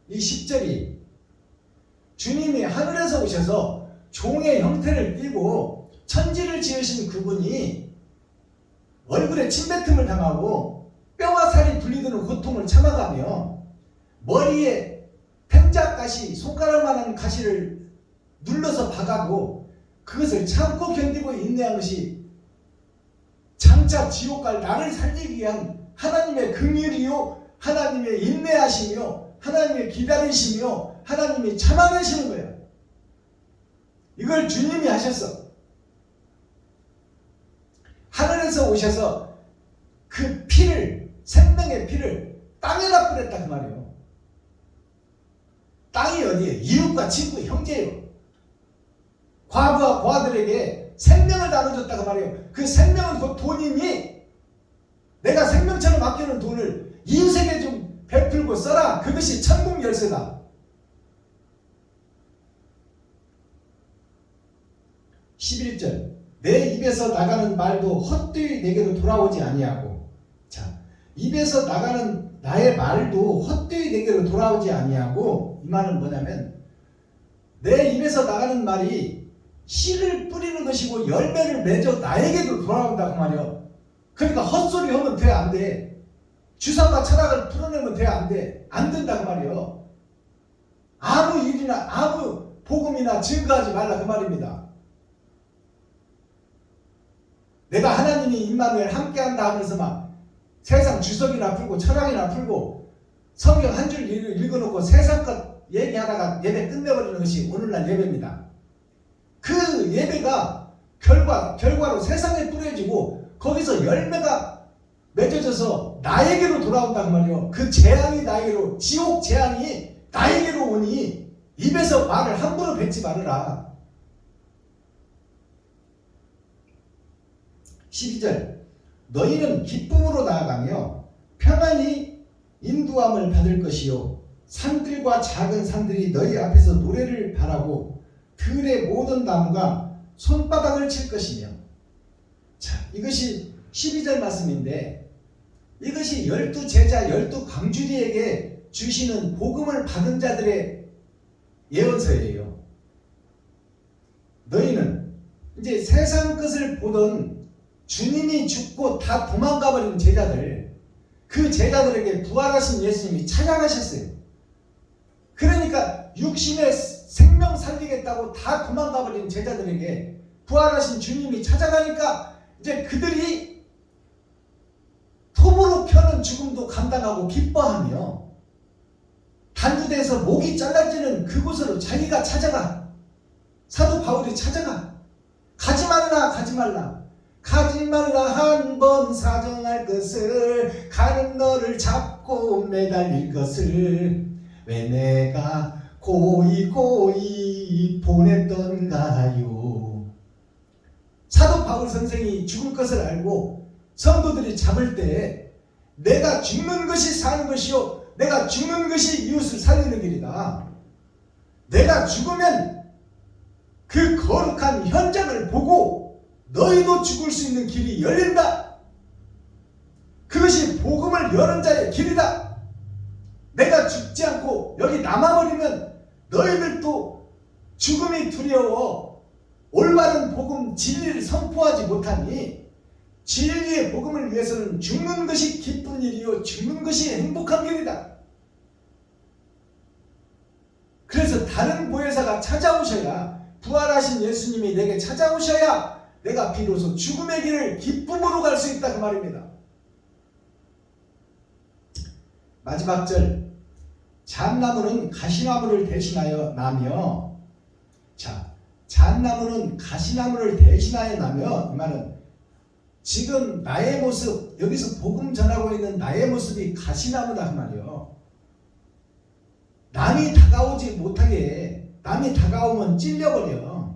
이 10절이 주님이 하늘에서 오셔서 종의 형태를 띠고 천지를 지으신 그분이 얼굴에 침뱉음을 당하고 뼈와 살이 분리되는 고통을 참아가며 머리에 팽자가시 손가락만한 가시를 눌러서 박아도 그것을 참고 견디고 인내한 것이 장차 지옥 갈 나를 살리기 위한 하나님의 긍휼이요 하나님의 인내하시며 하나님의 기다리시며 하나님이 참아내시는 거예요. 이걸 주님이 하셨어. 하늘에서 오셔서 그 피를 생명의 피를 땅에다 뿌렸다 그 말이에요. 땅이 어디에? 이웃과 친구, 형제예요. 과부와 고아들에게 생명을 나눠줬다 그 말이에요. 그 생명은 곧 돈이니 내가 생명 생명처럼 아끼는 돈을 이웃에게 좀 베풀고 써라. 그것이 천국 열쇠다. 11절 내 입에서 나가는 말도 헛되이 내게로 돌아오지 아니하고. 자, 입에서 나가는 나의 말도 헛되이 내게로 돌아오지 아니하고, 이 말은 뭐냐면 내 입에서 나가는 말이 씨를 뿌리는 것이고 열매를 맺어 나에게도 돌아온다 그 말이요. 그러니까 헛소리 하면 돼 안 돼? 주사와 철학을 풀어내면 돼 안 돼? 안 된다 그 말이요. 아무 일이나 아무 복음이나 증거하지 말라 그 말입니다. 내가 하나님이 임마누엘 함께한다 하면서 막 세상 주석이나 풀고 철학이나 풀고 성경 한 줄 읽어놓고 세상 것 얘기하다가 예배 끝내버리는 것이 오늘날 예배입니다. 그 예배가 결과로 세상에 뿌려지고 거기서 열매가 맺어져서 나에게로 돌아온단 말이에요. 그 재앙이 나에게로, 지옥 재앙이 나에게로 오니 입에서 말을 함부로 뱉지 말으라. 12절 너희는 기쁨으로 나아가며 평안히 인도함을 받을 것이요 산들과 작은 산들이 너희 앞에서 노래를 바라고 들의 모든 나무가 손바닥을 칠 것이며. 자, 이것이 12절 말씀인데 이것이 12제자 12광주리에게 주시는 복음을 받은 자들의 예언서예요. 너희는 이제 세상 것을 보던 주님이 죽고 다 도망가버린 제자들, 그 제자들에게 부활하신 예수님이 찾아가셨어요. 그러니까 육신의 생명 살리겠다고 다 도망가버린 제자들에게 부활하신 주님이 찾아가니까 이제 그들이 톱으로 펴는 죽음도 감당하고 기뻐하며 단두대에서 목이 잘라지는 그곳으로 자기가 찾아가. 사도 바울이 찾아가. 가지 말라 가지 말라. 가지 말라 한 번 사정할 것을 가는 너를 잡고 매달릴 것을 왜 내가 고이 보냈던가요. 사도 바울 선생이 죽을 것을 알고 성도들이 잡을 때 내가 죽는 것이 사는 것이요 내가 죽는 것이 이웃을 살리는 길이다. 내가 죽으면 그 거룩한 현장을 보고 너희도 죽을 수 있는 길이 열린다. 그것이 복음을 여는 자의 길이다. 내가 죽지 않고 여기 남아버리면 너희들도 죽음이 두려워 올바른 복음 진리를 선포하지 못하니 진리의 복음을 위해서는 죽는 것이 기쁜 일이요 죽는 것이 행복한 길이다. 그래서 다른 보혜사가 찾아오셔야, 부활하신 예수님이 내게 찾아오셔야 내가 비로소 죽음의 길을 기쁨으로 갈 수 있다 그 말입니다. 마지막 절 잣나무는 가시나무를 대신하여 나며. 자, 잣나무는 가시나무를 대신하여 나며, 이 말은 지금 나의 모습, 여기서 복음 전하고 있는 나의 모습이 가시나무다 그 말이에요. 남이 다가오지 못하게 해. 남이 다가오면 찔려버려.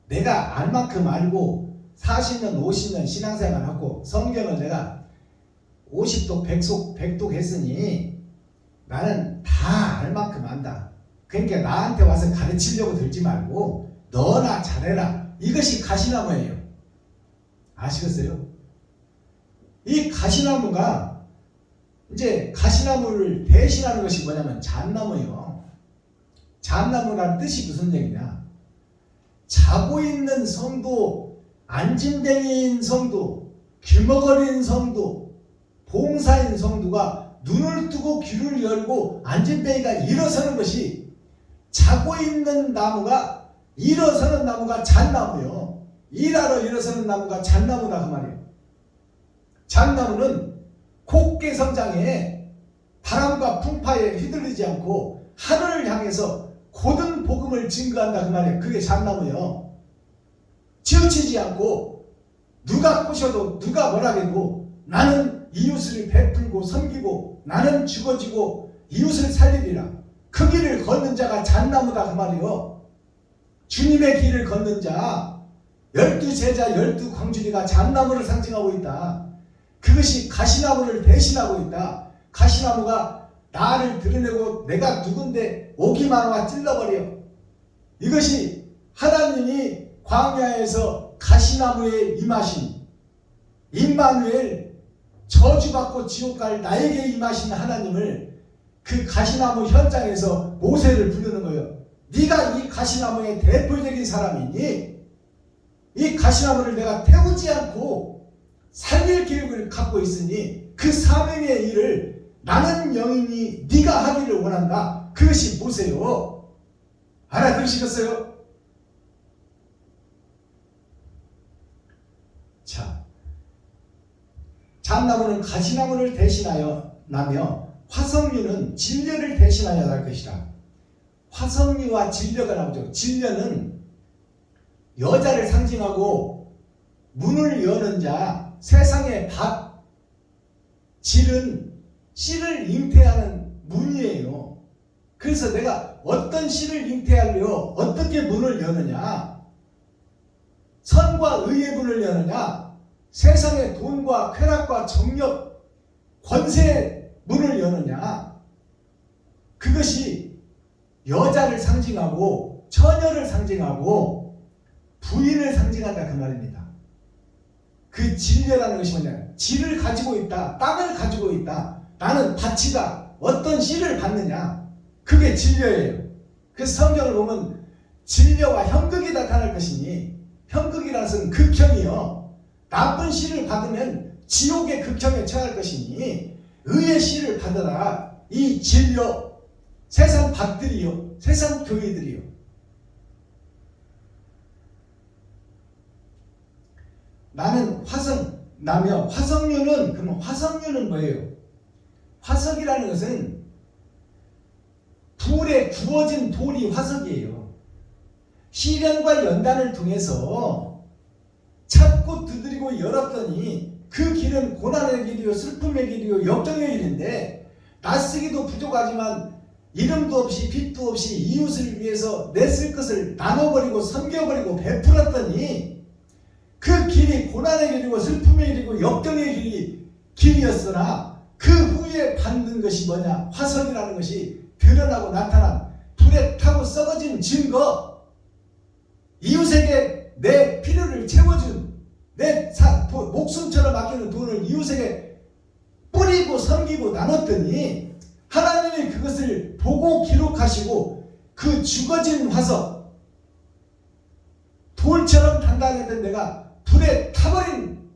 내가 알 만큼 알고 40년 50년 신앙생활하고 성경을 내가 50독 100독 했으니 나는 다 알 만큼 안다. 그러니까 나한테 와서 가르치려고 들지 말고 너나 잘해라. 이것이 가시나무예요. 아시겠어요? 이 가시나무가 이제 가시나무를 대신하는 것이 뭐냐면 잣나무예요. 잣나무라는 뜻이 무슨 얘기냐? 자고 있는 성도, 안진뱅이인 성도, 귀머거리는 성도, 봉사인 성도가 눈을 뜨고 귀를 열고 안진뱅이가 일어서는 것이, 자고 있는 나무가 일어서는 나무가 잣나무요. 일하러 일어서는 나무가 잣나무다 그 말이에요. 잣나무는 곱게 성장해 바람과 풍파에 휘둘리지 않고 하늘을 향해서 고든 복음을 증거한다 그 말이에요. 그게 잣나무요. 치우치지 않고 누가 꼬셔도 누가 뭐라 해도 나는 이웃을 베풀고 섬기고 나는 죽어지고 이웃을 살리리라. 그 길을 걷는 자가 잣나무다 그 말이요. 주님의 길을 걷는 자, 12제자 12광주리가 잣나무를 상징하고 있다. 그것이 가시나무를 대신하고 있다. 가시나무가 나를 드러내고 내가 누군데 오기만 와 찔러버려. 이것이 하나님이 광야에서 가시나무에 임하신 임마누엘, 저주받고 지옥 갈 나에게 임하신 하나님을 그 가시나무 현장에서 모세를 부르는 거예요. 네가 이 가시나무의 대표적인 사람이니 이 가시나무를 내가 태우지 않고 살릴 계획을 갖고 있으니 그 사명의 일을 나는 영이니 네가 하기를 원한다. 그것이 모세요. 알아들으시겠어요? 자, 잣나무는 가시나무를 대신하여 나며 화석류는 진려를 대신하여 날 것이다. 화석류와 진려가 나오죠. 진려는 여자를 상징하고 문을 여는 자, 세상의 밭, 질은 씨를 잉태하는 문이에요. 그래서 내가 어떤 씨를 잉태하려 어떻게 문을 여느냐, 선과 의의 문을 여느냐, 세상의 돈과 쾌락과 정력, 권세의 문을 여느냐, 그것이 여자를 상징하고 처녀를 상징하고 부인을 상징한다 그 말입니다. 그 진려라는 것이 뭐냐, 질을 가지고 있다, 땅을 가지고 있다, 나는 밭이다, 어떤 씨를 받느냐, 그게 진려예요. 그래서 성경을 보면 진려와 형극이 나타날 것이니, 형극이라는 것은 극형이요, 나쁜 씨를 받으면 지옥의 극형에 처할 것이니 의의 씨를 받으라. 이 진려, 세상 밭들이요, 세상 교회들이요. 나는 나며 화석류는, 그러면 화석류는 뭐예요? 화석이라는 것은 불에 구워진 돌이 화석이에요. 시련과 연단을 통해서 찾고 두드리고 열었더니 그 길은 고난의 길이요, 슬픔의 길이요, 역경의 길인데 낯쓰기도 부족하지만 이름도 없이 빛도 없이 이웃을 위해서 내 쓸 것을 나눠버리고 섬겨버리고 베풀었더니 그 길이 고난의 길이고 슬픔의 길이고 역경의 길이었으나 그 후에 받는 것이 뭐냐, 화석이라는 것이 드러나고 나타난 불에 타고 썩어진 증거, 이웃에게 내 필요를 채워준, 내 목숨처럼 아끼는 돈을 이웃에게 뿌리고 섬기고 나눴더니 하나님이 그것을 보고 기록하시고 그 죽어진 화석, 돌처럼 단단했던 내가 불에 타버린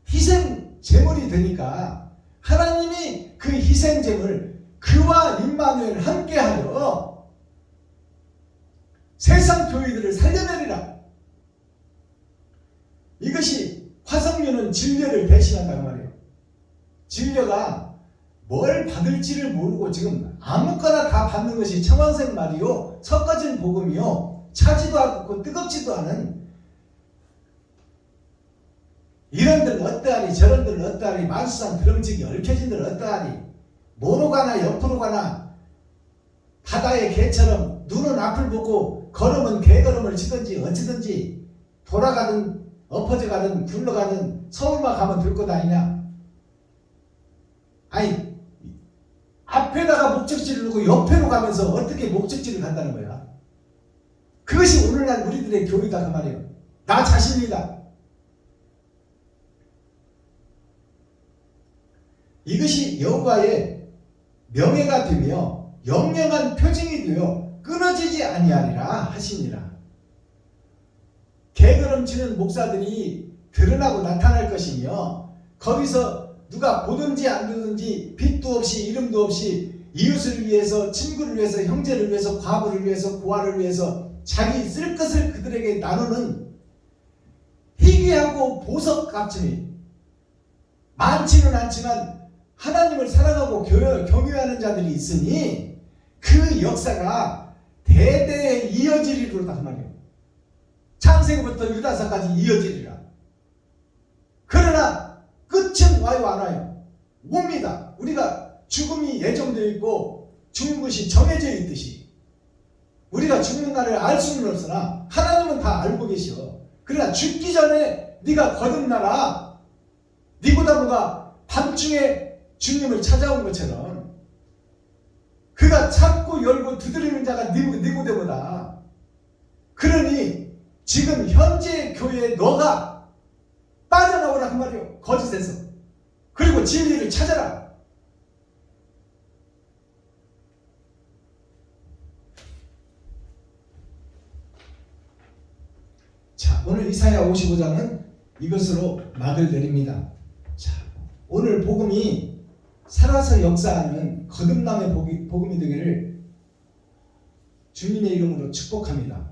희생 제물이 되니까 하나님이 그 희생 제물, 그와 임마누엘 함께하여 세상 교회들을 살려내리라. 이것이 화석류는 진려를 대신한다는 말이에요. 진려가 뭘 받을지를 모르고 지금 아무거나 다 받는 것이 청황색 말이요, 섞어진 복음이요, 차지도 않고 뜨겁지도 않은, 이런들 어떠하니 저런들 어떠하니 만수산 드렁치기 얽혀진들 어떠하니, 뭐로 가나 옆으로 가나 바다의 개처럼 눈은 앞을 보고 걸으면 개걸음을 치든지 어찌든지 돌아가든 엎어져가든 굴러가든 서울만 가면 될 것 아니냐. 아니, 앞에다가 목적지를 두고 옆에로 가면서 어떻게 목적지를 간다는 거야. 그것이 오늘날 우리들의 교리다 그 말이에요. 나 자신이다. 이것이 여호와의 명예가 되며 영영한 표징이 되어 끊어지지 아니하리라 하시니라. 개걸음치는 목사들이 드러나고 나타날 것이며 거기서 누가 보든지 안 보든지 빛도 없이 이름도 없이 이웃을 위해서, 친구를 위해서, 형제를 위해서, 과부를 위해서, 고아를 위해서 자기 쓸 것을 그들에게 나누는 희귀하고 보석같이 많지는 않지만 하나님을 사랑하고 경외하는 자들이 있으니 그 역사가 대대에 이어지리로다 그 말이에요. 창세기부터 유다서까지 이어지리라. 그러나 끝은 와요 안 와요? 옵니다. 우리가 죽음이 예정되어 있고 죽는 것이 정해져 있듯이 우리가 죽는 날을 알 수는 없으나 하나님은 다 알고 계셔. 그러나 죽기 전에 네가 거듭나라. 니고데모가 밤중에 주님을 찾아온 것처럼 그가 찾고 열고 두드리는 자가 니고데모다. 그러니 지금 현재 교회에 너가 빠져나오라 그 말이요. 거짓에서. 그리고 진리를 찾아라. 자, 오늘 이사야 55장은 이것으로 막을 내립니다. 자, 오늘 복음이 살아서 역사하는 거듭남의 복음이 되기를 주님의 이름으로 축복합니다.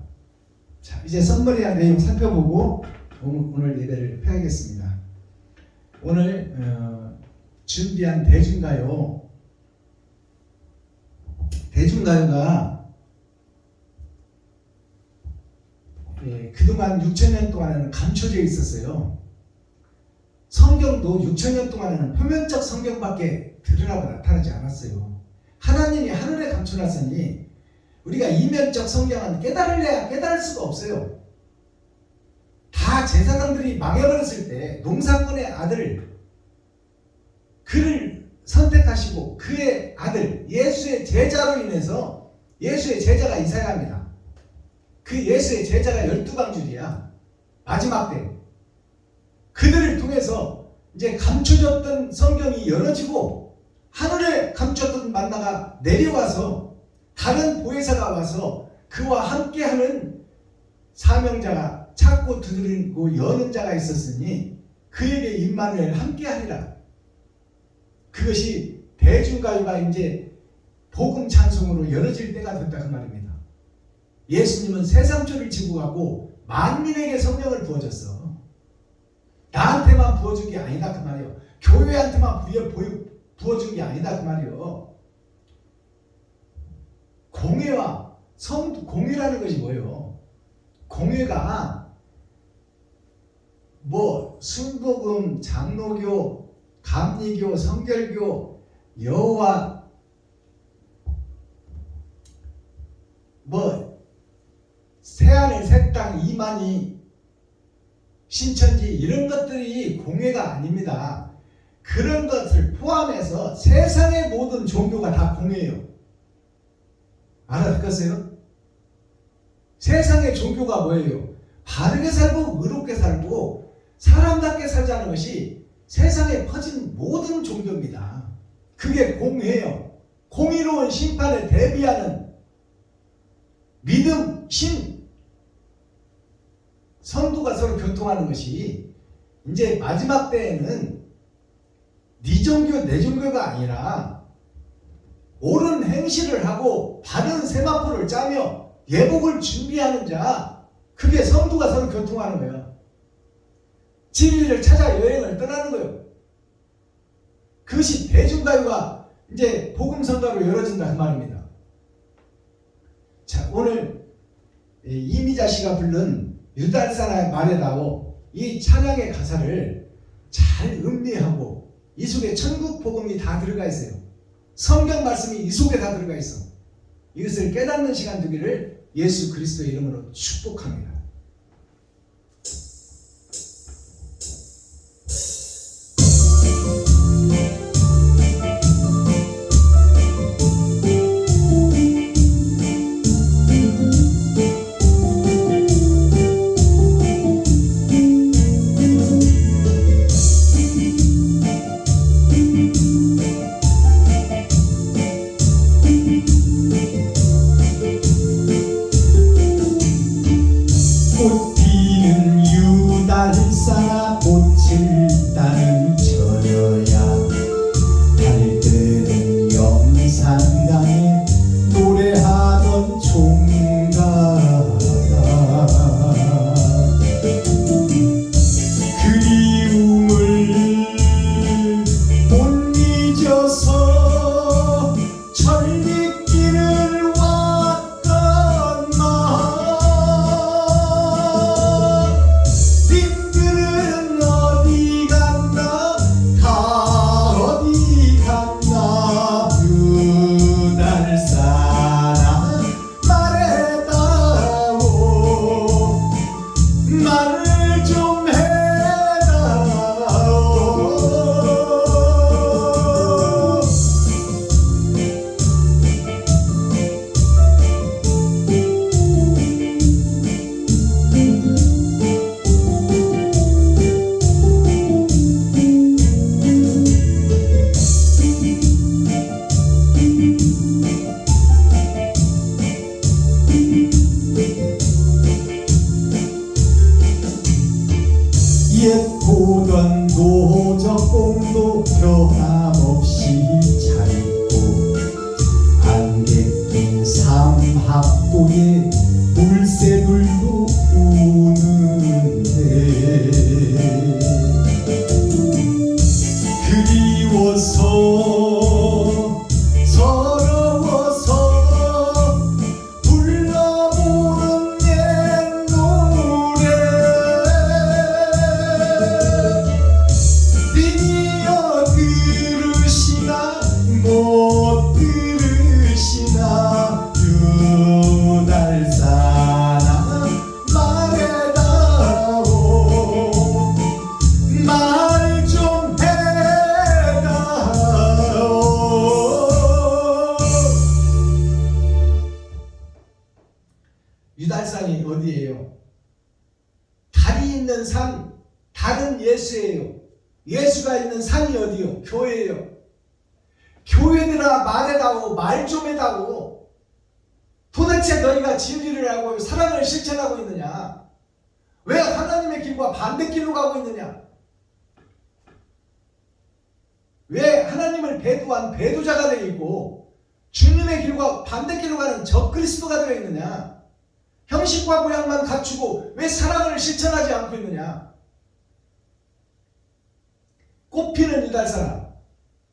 자, 이제 썸머리한 내용 살펴보고 오늘 예배를 펴야겠습니다. 오늘 준비한 대중가요가 그동안 6,000년 동안에는 감춰져 있었어요. 성경도 6,000년 동안에는 표면적 성경밖에 드러나고 나타나지 않았어요. 하나님이 하늘에 감춰놨으니 우리가 이면적 성경은 깨달을래야 깨달을 수가 없어요. 다 제사장들이 망해버렸을 때 농사꾼의 아들 그를 선택하시고 그의 아들 예수의 제자로 인해서 예수의 제자가 이사야입니다. 그 예수의 제자가 12방줄이야. 마지막 때 그들을 통해서 이제 감춰졌던 성경이 열어지고 하늘에 감춰졌던 만나가 내려와서 다른 보혜사가 와서 그와 함께하는 사명자가 찾고 두드리고 여는 자가 있었으니 그에게 임마누엘 함께하리라. 그것이 대중가요가 이제 복음 찬송으로 열어질 때가 됐다 그 말입니다. 예수님은 세상초를 지고 가고 만민에게 성령을 부어줬어. 나한테만 부어준 게 아니다 그 말이요. 교회한테만 부어준 게 아니다 그 말이요. 공회와 공회라는 것이 뭐예요? 공회가 뭐 순복음, 장로교, 감리교, 성결교, 여호와 뭐 새하늘 새땅 이만희 신천지 이런 것들이 공회가 아닙니다. 그런 것을 포함해서 세상의 모든 종교가 다 공회예요. 알아듣겠어요? 세상의 종교가 뭐예요? 바르게 살고 의롭게 살고 사람답게 살자는 것이 세상에 퍼진 모든 종교입니다. 그게 공회예요. 공의로운 심판에 대비하는 믿음, 신, 성도가 서로 교통하는 것이 이제 마지막 때에는 네 종교 내 종교가 아니라 옳은 행실을 하고 바른 세마포를 짜며 예복을 준비하는 자, 그게 성도가 서로 교통하는 거예요. 진리를 찾아 여행을 떠나는 거예요. 그것이 대중가요가 이제 복음성가로 열어진다 그 말입니다. 자, 오늘 이미자 씨가 부른 유달산의 말에다오 이 찬양의 가사를 잘 음미하고 이 속에 천국 복음이 다 들어가 있어요. 성경 말씀이 이 속에 다 들어가 있어. 이것을 깨닫는 시간 되기를 예수 그리스도의 이름으로 축복합니다. 옛 보던 노적봉도 변함없이 잘 있고 안개 낀 삼합도에 물새들도 우는데 그리워서 서러워서 불러보는 옛 노래 드디어 들으시나 못 들으시나 유달산아 말해다오 말 좀 해다오. 유달산이 어디예요? 달이 있는 산, 달은 예수예요. 예수가 있는 산이 어디요? 교회예요. 교회들아 말해다오, 말 좀 해다오. 도대체 너희가 진리를 알고 사랑을 실천하고 있느냐? 왜 하나님의 길과 반대길로 가고 있느냐? 왜 하나님을 배도한 배도자가 되어 있고 주님의 길과 반대길로 가는 적그리스도가 되어 있느냐? 형식과 모양만 갖추고 왜 사랑을 실천하지 않고 있느냐? 꽃피는 유달산아.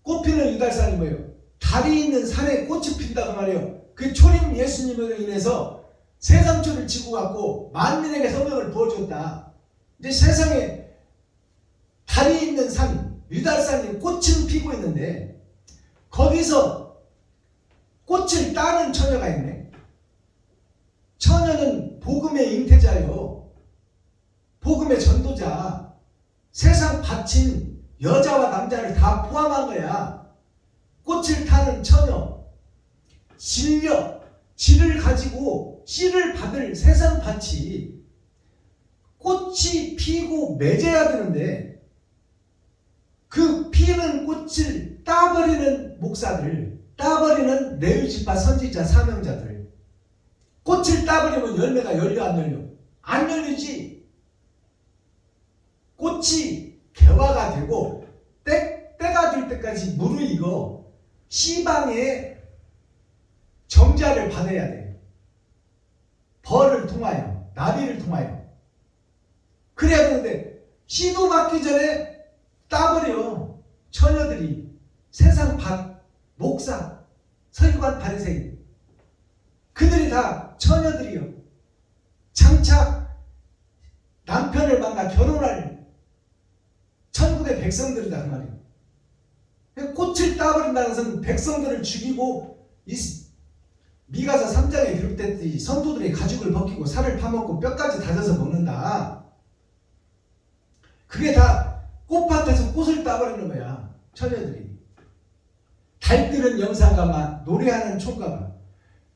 꽃피는 유달산이 뭐예요? 달이 있는 산에 꽃이 핀다 그 말이에요. 그 초림 예수님으로 인해서 세상초를 지고 갔고 만민에게 생명을 부어줬다. 이제 세상에 달이 있는 산, 유달산이 꽃은 피고 있는데 거기서 꽃을 따는 처녀가 있네. 처녀는 복음의 잉태자요. 복음의 전도자. 세상 바친 여자와 남자를 다 포함한 거야. 꽃을 타는 처녀. 질을 가지고 씨를 받을 세상 밭이 꽃이 피고 맺어야 되는데 그 피는 꽃을 따버리는 목사들, 따버리는 레위지파 선지자 사명자들. 꽃을 따버리면 열매가 열려 안 열려? 안 열리지. 꽃이 개화가 되고 때가 될 때까지 무르익어 시방의 정자를 받아야 돼. 벌을 통하여, 나비를 통하여. 그래야 되는데 씨도 받기 전에 따버려. 처녀들이 세상 밭, 목사, 서기관, 바리새인 그들이 다 처녀들이요. 장차 남편을 만나 결혼할 천국의 백성들이다 그 말이에요. 꽃을 따버린다는 것은 백성들을 죽이고 미가서 3장에 기록됐듯이 성도들의 가죽을 벗기고 살을 파먹고 뼈까지 다져서 먹는다. 그게 다 꽃밭에서 꽃을 따버리는 거야. 처녀들이. 달뜨는 영상가만 노래하는 총가가.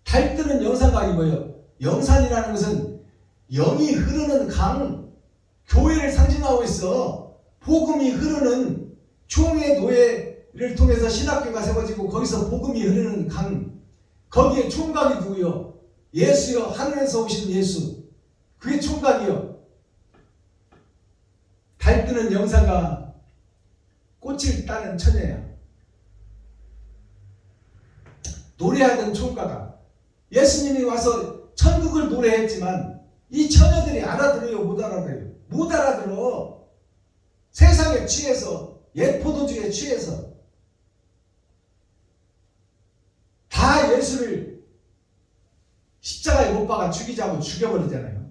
달뜨는 영상가이 뭐예요? 영산이라는 것은 영이 흐르는 강, 교회를 상징하고 있어. 복음이 흐르는 총회 노예를 통해서 신학교가 세워지고 거기서 복음이 흐르는 강. 거기에 총각이 누구요? 예수요. 하늘에서 오신 예수. 그게 총각이요. 달뜨는 영상가, 꽃을 따는 처녀야. 노래하던 총가가. 예수님이 와서 천국을 노래했지만 이 처녀들이 알아들어요? 못 알아들어요? 못 알아들어. 세상에 취해서, 옛 포도주에 취해서 다 예수를 십자가에 못 박아 죽이자고 죽여버리잖아요.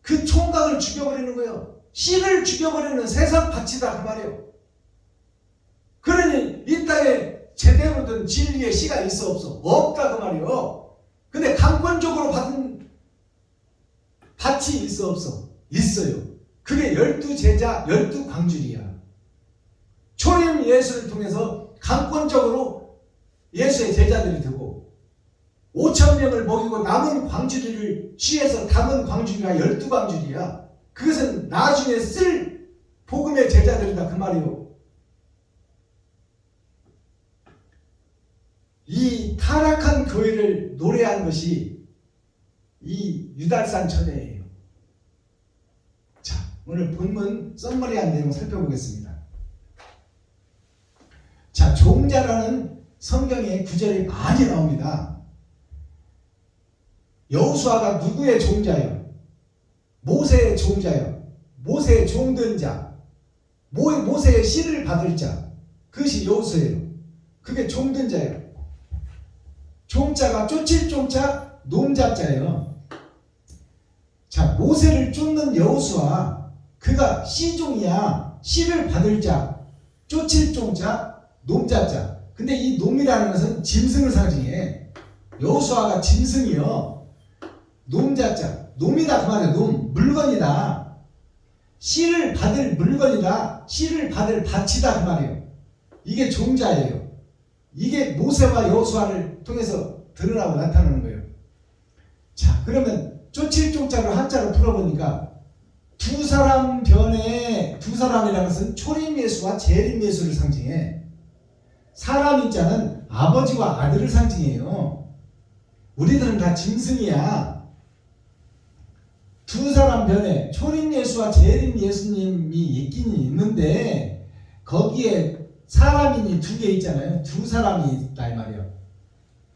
그 총각을 죽여버리는 거예요. 씨를 죽여버리는 세상 밭이다 그 말이에요. 그러니 이 땅에 제대로 된 진리의 씨가 있어 없어? 없다 그 말이에요. 근데 강권적으로 받은 밭이 있어 없어? 있어요. 그게 12제자 12광줄이야. 초림 예수를 통해서 강권적으로 예수의 제자들이 되고 5,000명을 먹이고 남은 광주리를 취해서 담은 광주리가 12광주리야. 그것은 나중에 쓸 복음의 제자들이다 그 말이요. 이 타락한 교회를 노래한 것이 이 유달산 천혜예요. 자, 오늘 본문 썸머리한 내용 살펴보겠습니다. 자, 종자라는 성경에 구절이 많이 나옵니다. 여호수아가 누구의 종자요? 모세의 종자요. 모세의 종된 자. 모세의 씨를 받을 자. 그것이 여호수아예요. 그게 종된 자예요. 종자가 쫓을 종자, 놈자자예요. 자, 모세를 쫓는 여호수아, 그가 씨종이야. 씨를 받을 자, 쫓을 종자, 놈자자. 근데 이 놈이라는 것은 짐승을 상징해. 여호수아가 짐승이요. 놈자자, 놈이다 그 말이에요. 놈, 물건이다. 씨를 받을 물건이다. 씨를 받을 밭이다 그 말이에요. 이게 종자예요. 이게 모세와 여호수아를 통해서 드러나고 나타나는 거예요. 자, 그러면 쫓을 종자를 한자로 풀어보니까 두 사람 변에, 두 사람이라는 것은 초림 예수와 재림 예수를 상징해. 사람 인자는 아버지와 아들을 상징해요. 우리들은 다 짐승이야. 두 사람 변에 초림 예수와 재림 예수님이 있긴 있는데 거기에 사람인이 두 개 있잖아요. 두 사람이 있다 이 말이에요.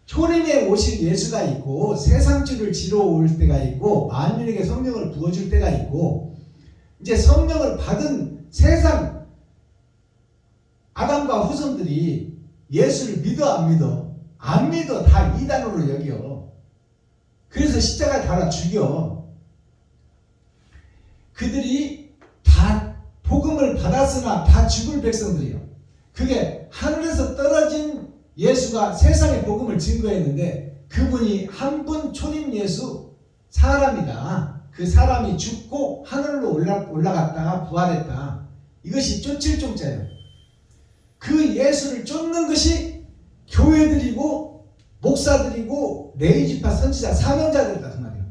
초림에 오실 예수가 있고 세상주를 지러 올 때가 있고 만민에게 성령을 부어줄 때가 있고, 이제 성령을 받은 세상 아담과 후손들이 예수를 믿어 안 믿어? 안 믿어. 다 이단으로 여겨. 그래서 십자가에 달아 죽여. 그들이 다 복음을 받았으나 다 죽을 백성들이요. 그게 하늘에서 떨어진 예수가 세상에 복음을 증거했는데 그분이 한 분 초림 예수 사람이다. 그 사람이 죽고 하늘로 올라갔다가 부활했다. 이것이 쫓을 종자예요. 그 예수를 쫓는 것이 교회들이고 목사들이고 레위지파 선지자 사명자들이다 그 말이에요.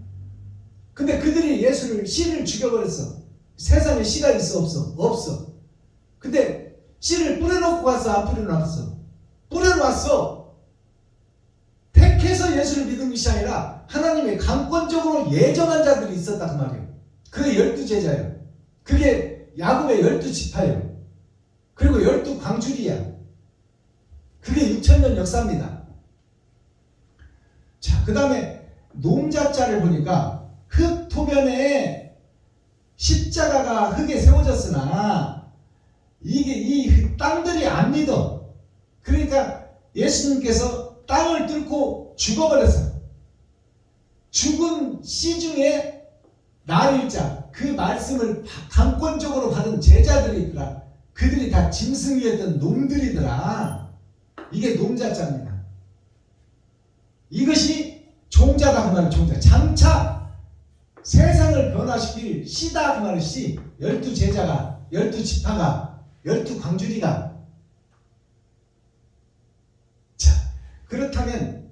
근데 그들이 예수를 씨를 죽여버렸어. 세상에 씨가 있어 없어? 없어. 근데 씨를 뿌려놓고 갔어 안 뿌려놨어? 뿌려놨어. 택해서 예수를 믿은 것이 아니라 하나님의 강권적으로 예정한 자들이 있었다 그 말이에요. 그게 12제자예요. 그게 야곱의 12지파예요. 그리고 12광주리야. 그게 6,000년 역사입니다. 자, 그 다음에 놈자자를 보니까 흙 토변에 십자가가 흙에 세워졌으나 이게 이 땅들이 안 믿어. 그러니까 예수님께서 땅을 뚫고 죽어버렸어요. 죽은 씨 중에 나일자, 그 말씀을 강권적으로 받은 제자들이 있더라. 그들이 다 짐승이었던 놈들이더라. 이게 놈자자입니다. 이것이 종자다 그 말이에요. 종자. 장차 세상을 변화시킬 씨다 그 말이에요. 씨. 12제자가, 12지파가, 12광주리가. 자, 그렇다면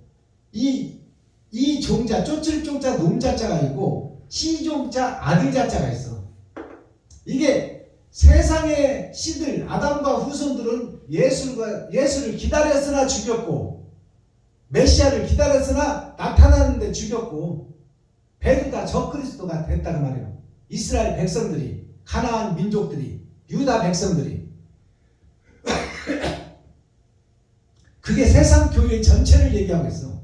이 종자, 쫓을 종자 놈자자가 있고 씨종자 아들자자가 있어. 이게 세상의 씨들 아담과 후손들은 예수를 기다렸으나 죽였고, 메시아를 기다렸으나 나타나는데 죽였고, 배도 다 적그리스도가 됐다 그 말이에요. 이스라엘 백성들이, 가나안 민족들이, 유다 백성들이. 그게 세상 교회 전체를 얘기하고 있어.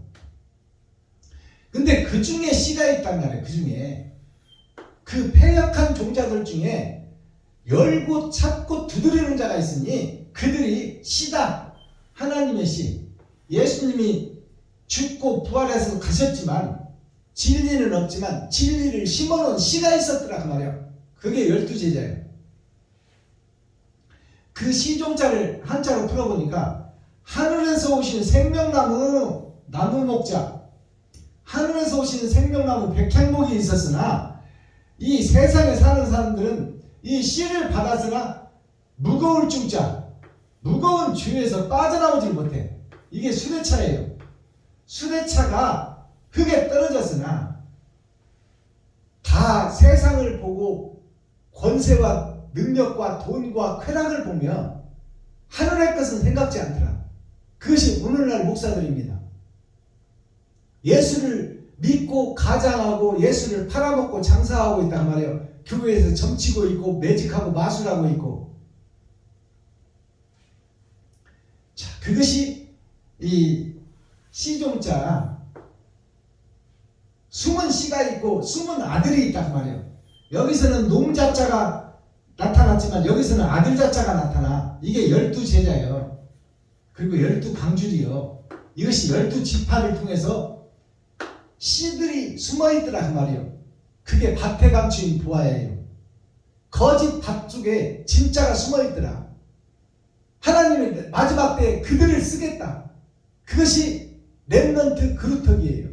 근데 그 중에 씨가 있단 말이에요. 그 중에 그 패역한 종자들 중에 열고 찾고 두드리는 자가 있으니 그들이 씨다. 하나님의 씨. 예수님이 죽고 부활해서 가셨지만 진리는 없지만 진리를 심어놓은 씨가 있었더라 그 말이에요. 그게 12제자예요. 그 씨종자를 한자로 풀어보니까 하늘에서 오신 생명나무 나무 목자, 하늘에서 오신 생명나무 백향목이 있었으나 이 세상에 사는 사람들은 이 씨를 받았으나 무거울 중자, 무거운 주에서 빠져나오질 못해. 이게 수레차예요. 수레차가 흙에 떨어졌으나 다 세상을 보고 권세와 능력과 돈과 쾌락을 보며 하늘의 것은 생각지 않더라. 그것이 오늘날 목사들입니다. 예수를 믿고 가장하고 예수를 팔아먹고 장사하고 있단 말이에요. 교회에서 점치고 있고 매직하고 마술하고 있고. 자, 그것이 이 씨종자 숨은 씨가 있고 숨은 아들이 있단 말이에요. 여기서는 놈자자가 나타났지만 여기서는 아들자자가 나타나. 이게 12제자예요. 그리고 12강줄이요. 이것이 12지파를 통해서 씨들이 숨어있더라 그 말이에요. 그게 밭에 감추인 보아예요. 거짓 밭 속에 진짜가 숨어있더라. 하나님은 마지막 때에 그들을 쓰겠다. 그것이 렘넌트 그루터기예요.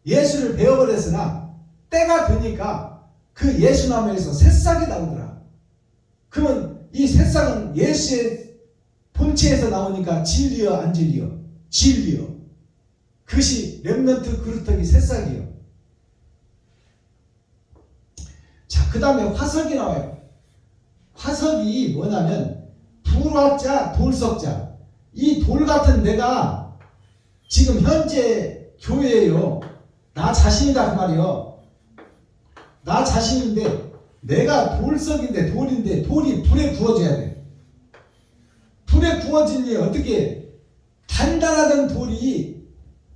예수를 베어버렸으나 때가 되니까 그 예수나무에서 새싹이 나오더라. 그러면 이 새싹은 예수의 본체에서 나오니까 진리여 안 진리여? 진리여. 그것이 렘넌트 그루터기 새싹이에요. 자, 그 다음에 화석이 나와요. 화석이 뭐냐면 불화자 돌석자. 이 돌 같은 내가 지금 현재 교회예요. 나 자신이다 그 말이요. 나 자신인데 내가 돌석인데 돌인데 돌이 불에 구워져야 돼. 불에 구워지니 어떻게 단단하던 돌이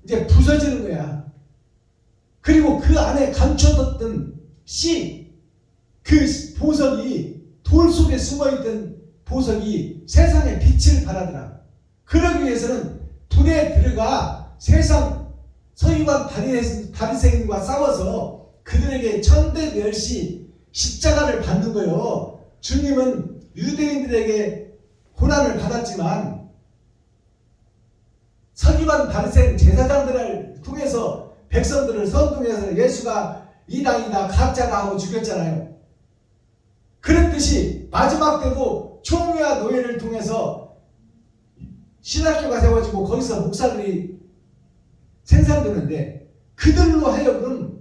이제 부서지는 거야. 그리고 그 안에 감춰뒀던 씨, 그 보석이 돌 속에 숨어있던 보석이 세상에 빛을 발하더라. 그러기 위해서는 불에 들어가 세상 서기관 바리새인과 싸워서 그들에게 천대멸시 십자가를 받는 거요. 주님은 유대인들에게 고난을 받았지만 서기관 바리새인 제사장들을 통해서 백성들을 선동해서 예수가 이당이다 가짜다 하고 죽였잖아요. 그랬듯이 마지막 때도 총회와 노예를 통해서 신학교가 세워지고 거기서 목사들이 생산되는데 그들로 하여금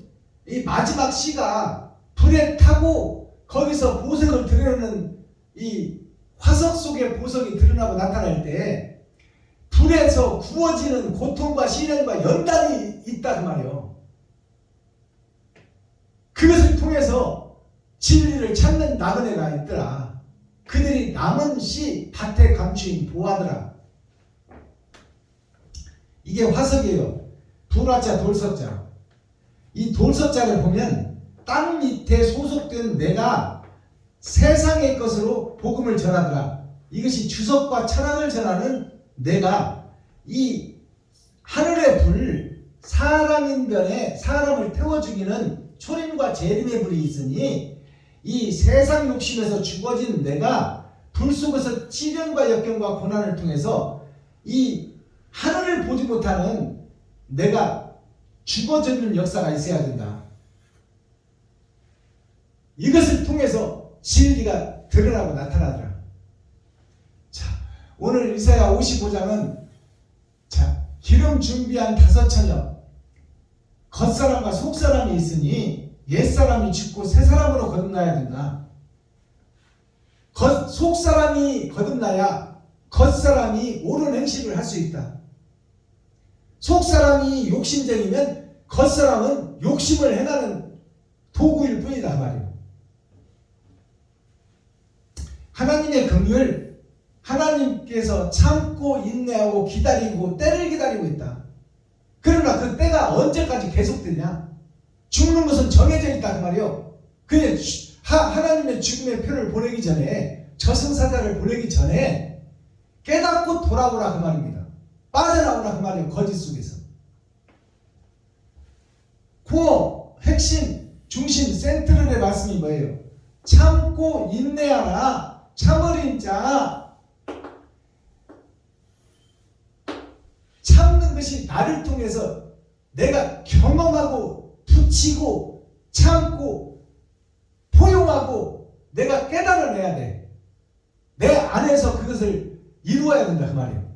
이 마지막 시가 불에 타고 거기서 보석을 드러내는 이 화석 속에 보석이 드러나고 나타날 때 불에서 구워지는 고통과 시련과 연단이 있다 그 말이에요. 그것을 통해서 진리를 찾는 나그네가 있더라. 그들이 남은 씨 밭에 감추인 보아더라. 이게 화석이에요. 불화자 돌석자. 이 돌석자를 보면 땅 밑에 소속된 내가 세상의 것으로 복음을 전하더라. 이것이 주석과 찬양을 전하는 내가 이 하늘의 불 사람인 변에 사람을 태워 죽이는 초림과 재림의 불이 있으니 이 세상 욕심에서 죽어진 내가 불 속에서 시련과 역경과 고난을 통해서 이 하늘을 보지 못하는 내가 죽어지는 역사가 있어야 된다. 이것을 통해서 진리가 드러나고 나타나더라. 자, 오늘 이사야 55장은 자, 기름 준비한 5처녀 겉사람과 속사람이 있으니 옛사람이 죽고 새사람으로 거듭나야 된다. 속사람이 거듭나야 겉사람이 옳은 행실을 할 수 있다. 속사람이 욕심쟁이면 겉사람은 욕심을 행하는 도구일 뿐이다 말이에요. 하나님의 긍휼, 하나님께서 참고 인내하고 기다리고 때를 기다리고 있다. 그러나 그 때가 언제까지 계속되냐? 죽는 것은 정해져 있다 그 말이에요. 그냥 하나님의 죽음의 표를 보내기 전에 저승사자를 보내기 전에 깨닫고 돌아오라 그 말입니다. 빠져나오라 그 말이에요. 거짓 속에서. 코어, 핵심, 중심, 센트럴의 말씀이 뭐예요? 참고 인내하라. 참으린 자. 참는 것이 나를 통해서 내가 경험하고 붙이고 참고 포용하고 내가 깨달아내야 돼. 내 안에서 그것을 이루어야 된다 그 말이에요.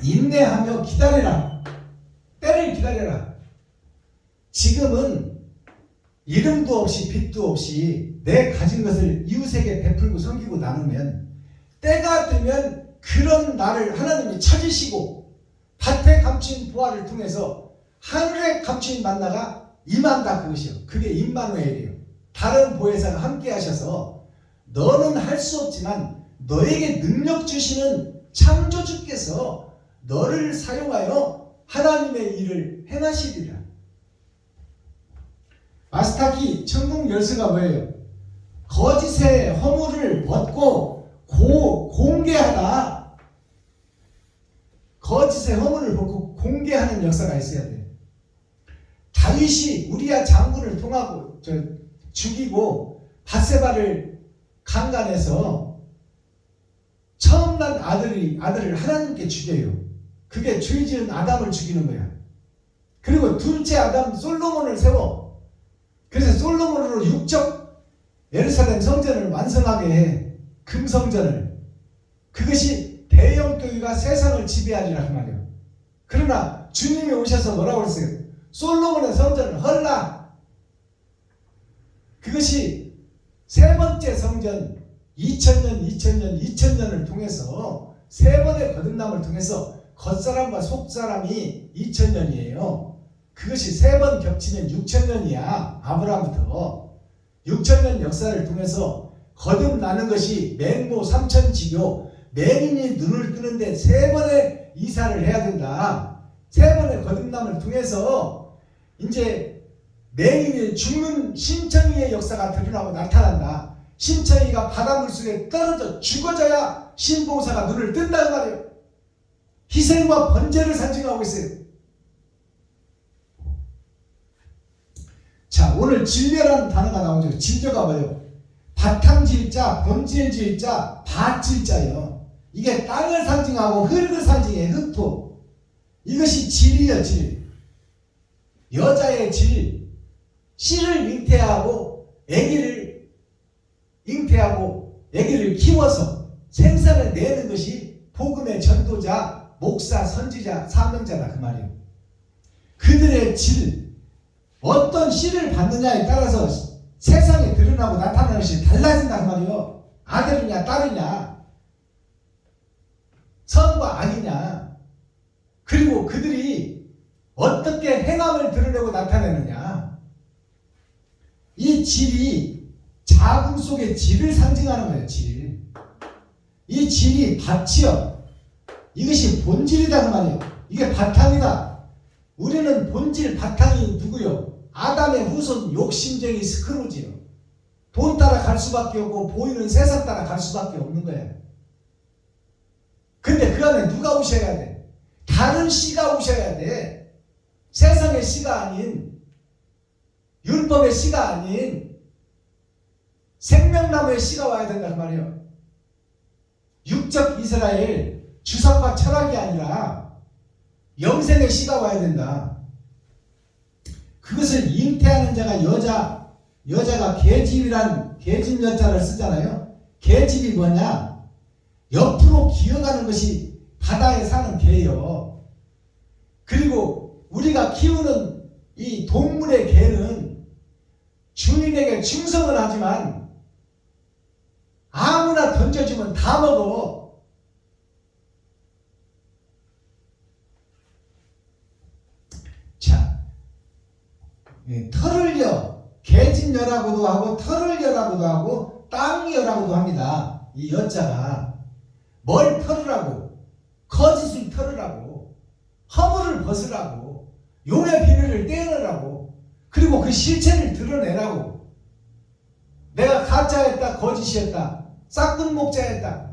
인내하며 기다리라. 때를 기다려라. 지금은 이름도 없이 빛도 없이 내 가진 것을 이웃에게 베풀고 섬기고 나누면 때가 되면 그런 나를 하나님이 찾으시고 밭에 감추인 보화를 통해서 하늘에 감추인 만나가 임한다, 그것이요. 그게 임마누엘이에요. 다른 보혜사가 함께 하셔서 너는 할 수 없지만 너에게 능력 주시는 창조주께서 너를 사용하여 하나님의 일을 행하시리라. 마스타키 천국 열쇠가 뭐예요? 거짓의 허물을 벗고 공개하다. 거짓의 허물을 벗고 공개하는 역사가 있어야 돼요. 다윗이 우리야 장군을 통하고 죽이고 밧세바를 강간해서 처음 난 아들을 하나님께 죽여요. 그게 죄 지은 아담을 죽이는 거야. 그리고 둘째 아담 솔로몬을 세워. 그래서 솔로몬으로 육적 예루살렘 성전을 완성하게 해. 금성전을. 그것이 대형교회가 세상을 지배하리라 그 말이에요. 그러나 주님이 오셔서 뭐라고 그랬어요? 솔로몬의 성전을 헐라. 그것이 세 번째 성전 2000년을 통해서 세 번의 거듭남을 통해서 겉사람과 속사람이 2000년이에요. 그것이 세 번 겹치면 6000년이야. 아브라함부터 6000년 역사를 통해서 거듭나는 것이 맹모 삼천지교 맹인이 눈을 뜨는데 세 번의 이사를 해야 된다. 세 번의 거듭남을 통해서 이제 맹인이 죽는 심청이의 역사가 드러나고 나타난다. 심청이가 바닷물 속에 떨어져 죽어져야 신봉사가 눈을 뜬다는 말이에요. 희생과 번제를 상징하고 있어요. 자, 오늘 진료라는 단어가 나오죠. 진료가 뭐예요? 바탕질자, 본질질자, 밭질자예요. 이게 땅을 상징하고 흙을 상징해. 흙토. 이것이 질이요, 질. 여자의 질. 씨를 잉태하고 아기를 키워서 생산을 내는 것이 복음의 전도자, 목사, 선지자, 사명자다 그 말이에요. 그들의 질, 어떤 씨를 받느냐에 따라서 세상에 드러나고 나타나는 것이 달라진다 그 말이에요. 아들이냐 딸이냐, 선과 악이냐, 그리고 그들이 어떻게 행함을 드러내고 나타내느냐. 이 질이 자궁 속의 질을 상징하는 거예요. 질. 이 질이 밭이요. 이것이 본질이다 그 말이에요. 이게 바탕이다. 우리는 본질 바탕이 누구요? 아담의 후손 욕심쟁이 스크루지요. 돈 따라 갈 수밖에 없고 보이는 세상 따라 갈 수밖에 없는 거예요. 근데 그 안에 누가 오셔야 돼? 다른 씨가 오셔야 돼. 세상의 씨가 아닌, 율법의 씨가 아닌 생명나무의 씨가 와야 된단 말이에요. 육적 이스라엘, 주석과 철학이 아니라 영생의 씨가 와야 된다. 그것을 잉태하는 자가 여자가 계집이란 계집 여자를 쓰잖아요. 계집이 뭐냐? 옆으로 기어가는 것이 바다에 사는 개예요. 그리고 우리가 키우는 이 동물의 개는 주인에게 충성을 하지만 아무나 던져주면 다 먹어. 자, 털을 여, 계집여라고도 하고 털을 여라고도 하고 땅여라고도 합니다. 이 여자가 뭘 털으라고? 거짓을 털으라고, 허물을 벗으라고, 용의 비늘을 떼어내라고, 그리고 그 실체를 드러내라고. 내가 가짜였다, 거짓이었다, 싹군 목자였다,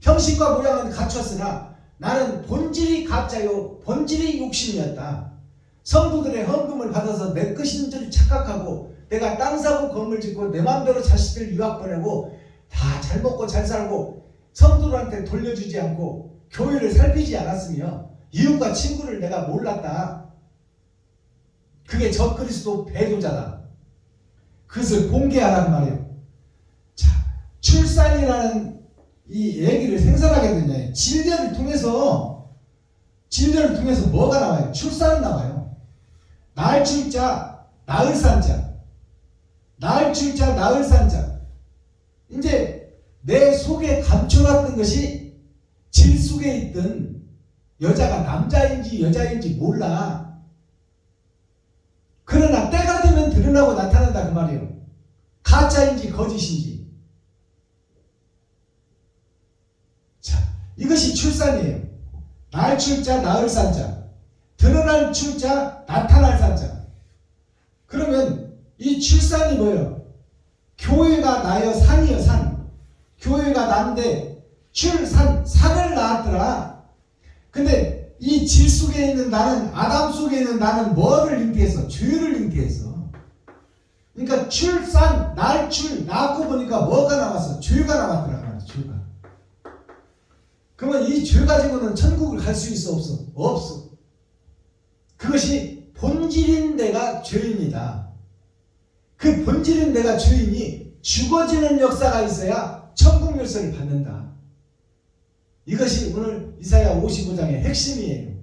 형식과 모양은 갖췄으나 나는 본질이 가짜요, 본질이 욕심이었다. 성도들의 헌금을 받아서 내 것인 줄 착각하고 내가 땅 사고 건물 짓고 내 마음대로 자식들 유학 보내고 다 잘 먹고 잘 살고 성도들한테 돌려주지 않고 교회를 살피지 않았으며 이웃과 친구를 내가 몰랐다. 그게 적그리스도 배도자다. 그것을 공개하라는 말이에요. 자, 출산이라는 이 얘기를 생산하게 되냐? 진료를 통해서 뭐가 나와요? 출산이 나와요. 낳을 출자, 낳을 산자. 낳을 출자, 낳을 산자. 이제 내 속에 감춰놨던 것이 질 속에 있던 여자가 남자인지 여자인지 몰라. 그러나 때가 되면 드러나고 나타난다 그 말이에요. 가짜인지 거짓인지. 자, 이것이 출산이에요. 날 출자, 나을 산자. 드러날 출자, 나타날 산자. 그러면 이 출산이 뭐예요? 교회가 나요, 산이요, 산. 교회가 난데 출산, 산을 낳았더라. 근데 이 질 속에 있는 나는, 아담 속에 있는 나는 뭐를 잉태했어? 죄를 잉태했어. 그러니까 출산, 날출, 낳고 보니까 뭐가 나왔어? 죄가 나왔더라. 죄가. 그러면 이 죄 가지고는 천국을 갈 수 있어? 없어? 없어. 그것이 본질인 내가 죄입니다. 그 본질인 내가 죄이니 죽어지는 역사가 있어야 천국 열쇠를 받는다. 이것이 오늘 이사야 55장의 핵심이에요.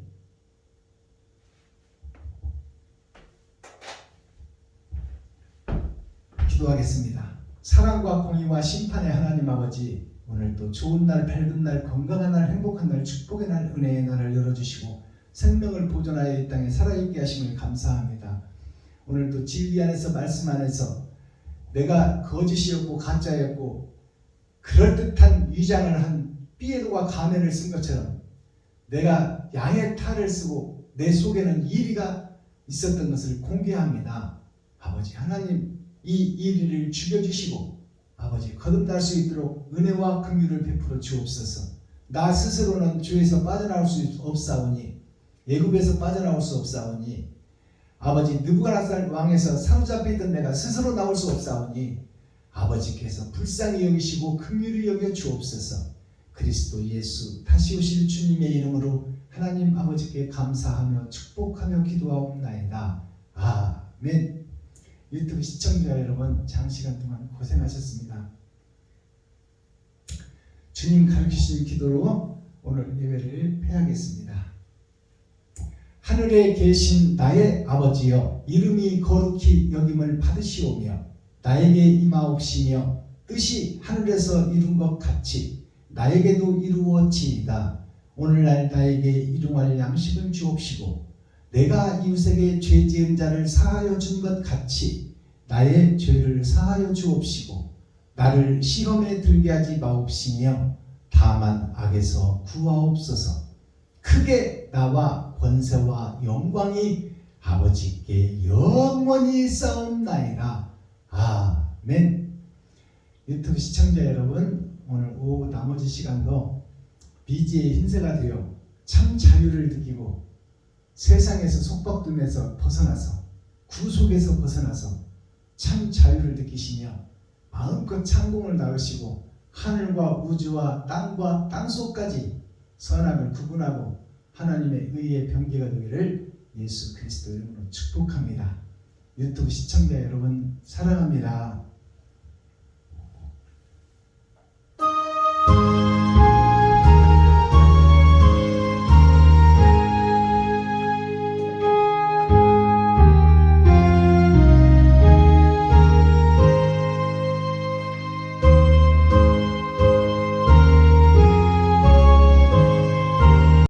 기도하겠습니다. 사랑과 공의와 심판의 하나님 아버지, 오늘 또 좋은 날, 밝은 날, 건강한 날, 행복한 날, 축복의 날, 은혜의 날을 열어주시고 생명을 보존하여 이 땅에 살아있게 하심을 감사합니다. 오늘도 진리 안에서, 말씀 안에서 내가 거짓이었고 가짜였고 그럴듯한 위장을 한 삐에로가 가면을 쓴 것처럼 내가 양의 탈을 쓰고 내 속에는 이리가 있었던 것을 공개합니다. 아버지 하나님, 이 이리를 죽여주시고 아버지 거듭날 수 있도록 은혜와 긍휼을 베풀어 주옵소서. 나 스스로는 죄에서 빠져나올 수 없사오니, 애굽에서 빠져나올 수 없사오니, 아버지 느부갓네살 왕에서 사로잡혀 있던 내가 스스로 나올 수 없사오니 아버지께서 불쌍히 여기시고 긍휼히 여겨 주옵소서. 그리스도 예수 다시 오실 주님의 이름으로 하나님 아버지께 감사하며 축복하며 기도하옵나이다. 아멘. 유튜브 시청자 여러분, 장시간 동안 고생하셨습니다. 주님 가르치신 기도로 오늘 예배를 폐하겠습니다. 하늘에 계신 나의 아버지여, 이름이 거룩히 여김을 받으시오며 나에게 임하옵시며 뜻이 하늘에서 이룬 것 같이 나에게도 이루어지이다. 오늘날 나에게 일용할 양식을 주옵시고 내가 이웃에게 죄 지은 자를 사하여 준 것 같이 나의 죄를 사하여 주옵시고 나를 시험에 들게 하지 마옵시며 다만 악에서 구하옵소서. 크게 나와 권세와 영광이 아버지께 영원히 싸움나이다. 아멘. 유튜브 시청자 여러분, 오늘 오후 나머지 시간도 비지의 힘세가 되어 참 자유를 느끼고 세상에서 속박둠에서 벗어나서 구속에서 벗어나서 참 자유를 느끼시며 마음껏 창공을 나으시고 하늘과 우주와 땅과 땅속까지 선악을 구분하고 하나님의 의의 병기가 되기를 예수 그리스도 이름으로 축복합니다. 유튜브 시청자 여러분 사랑합니다.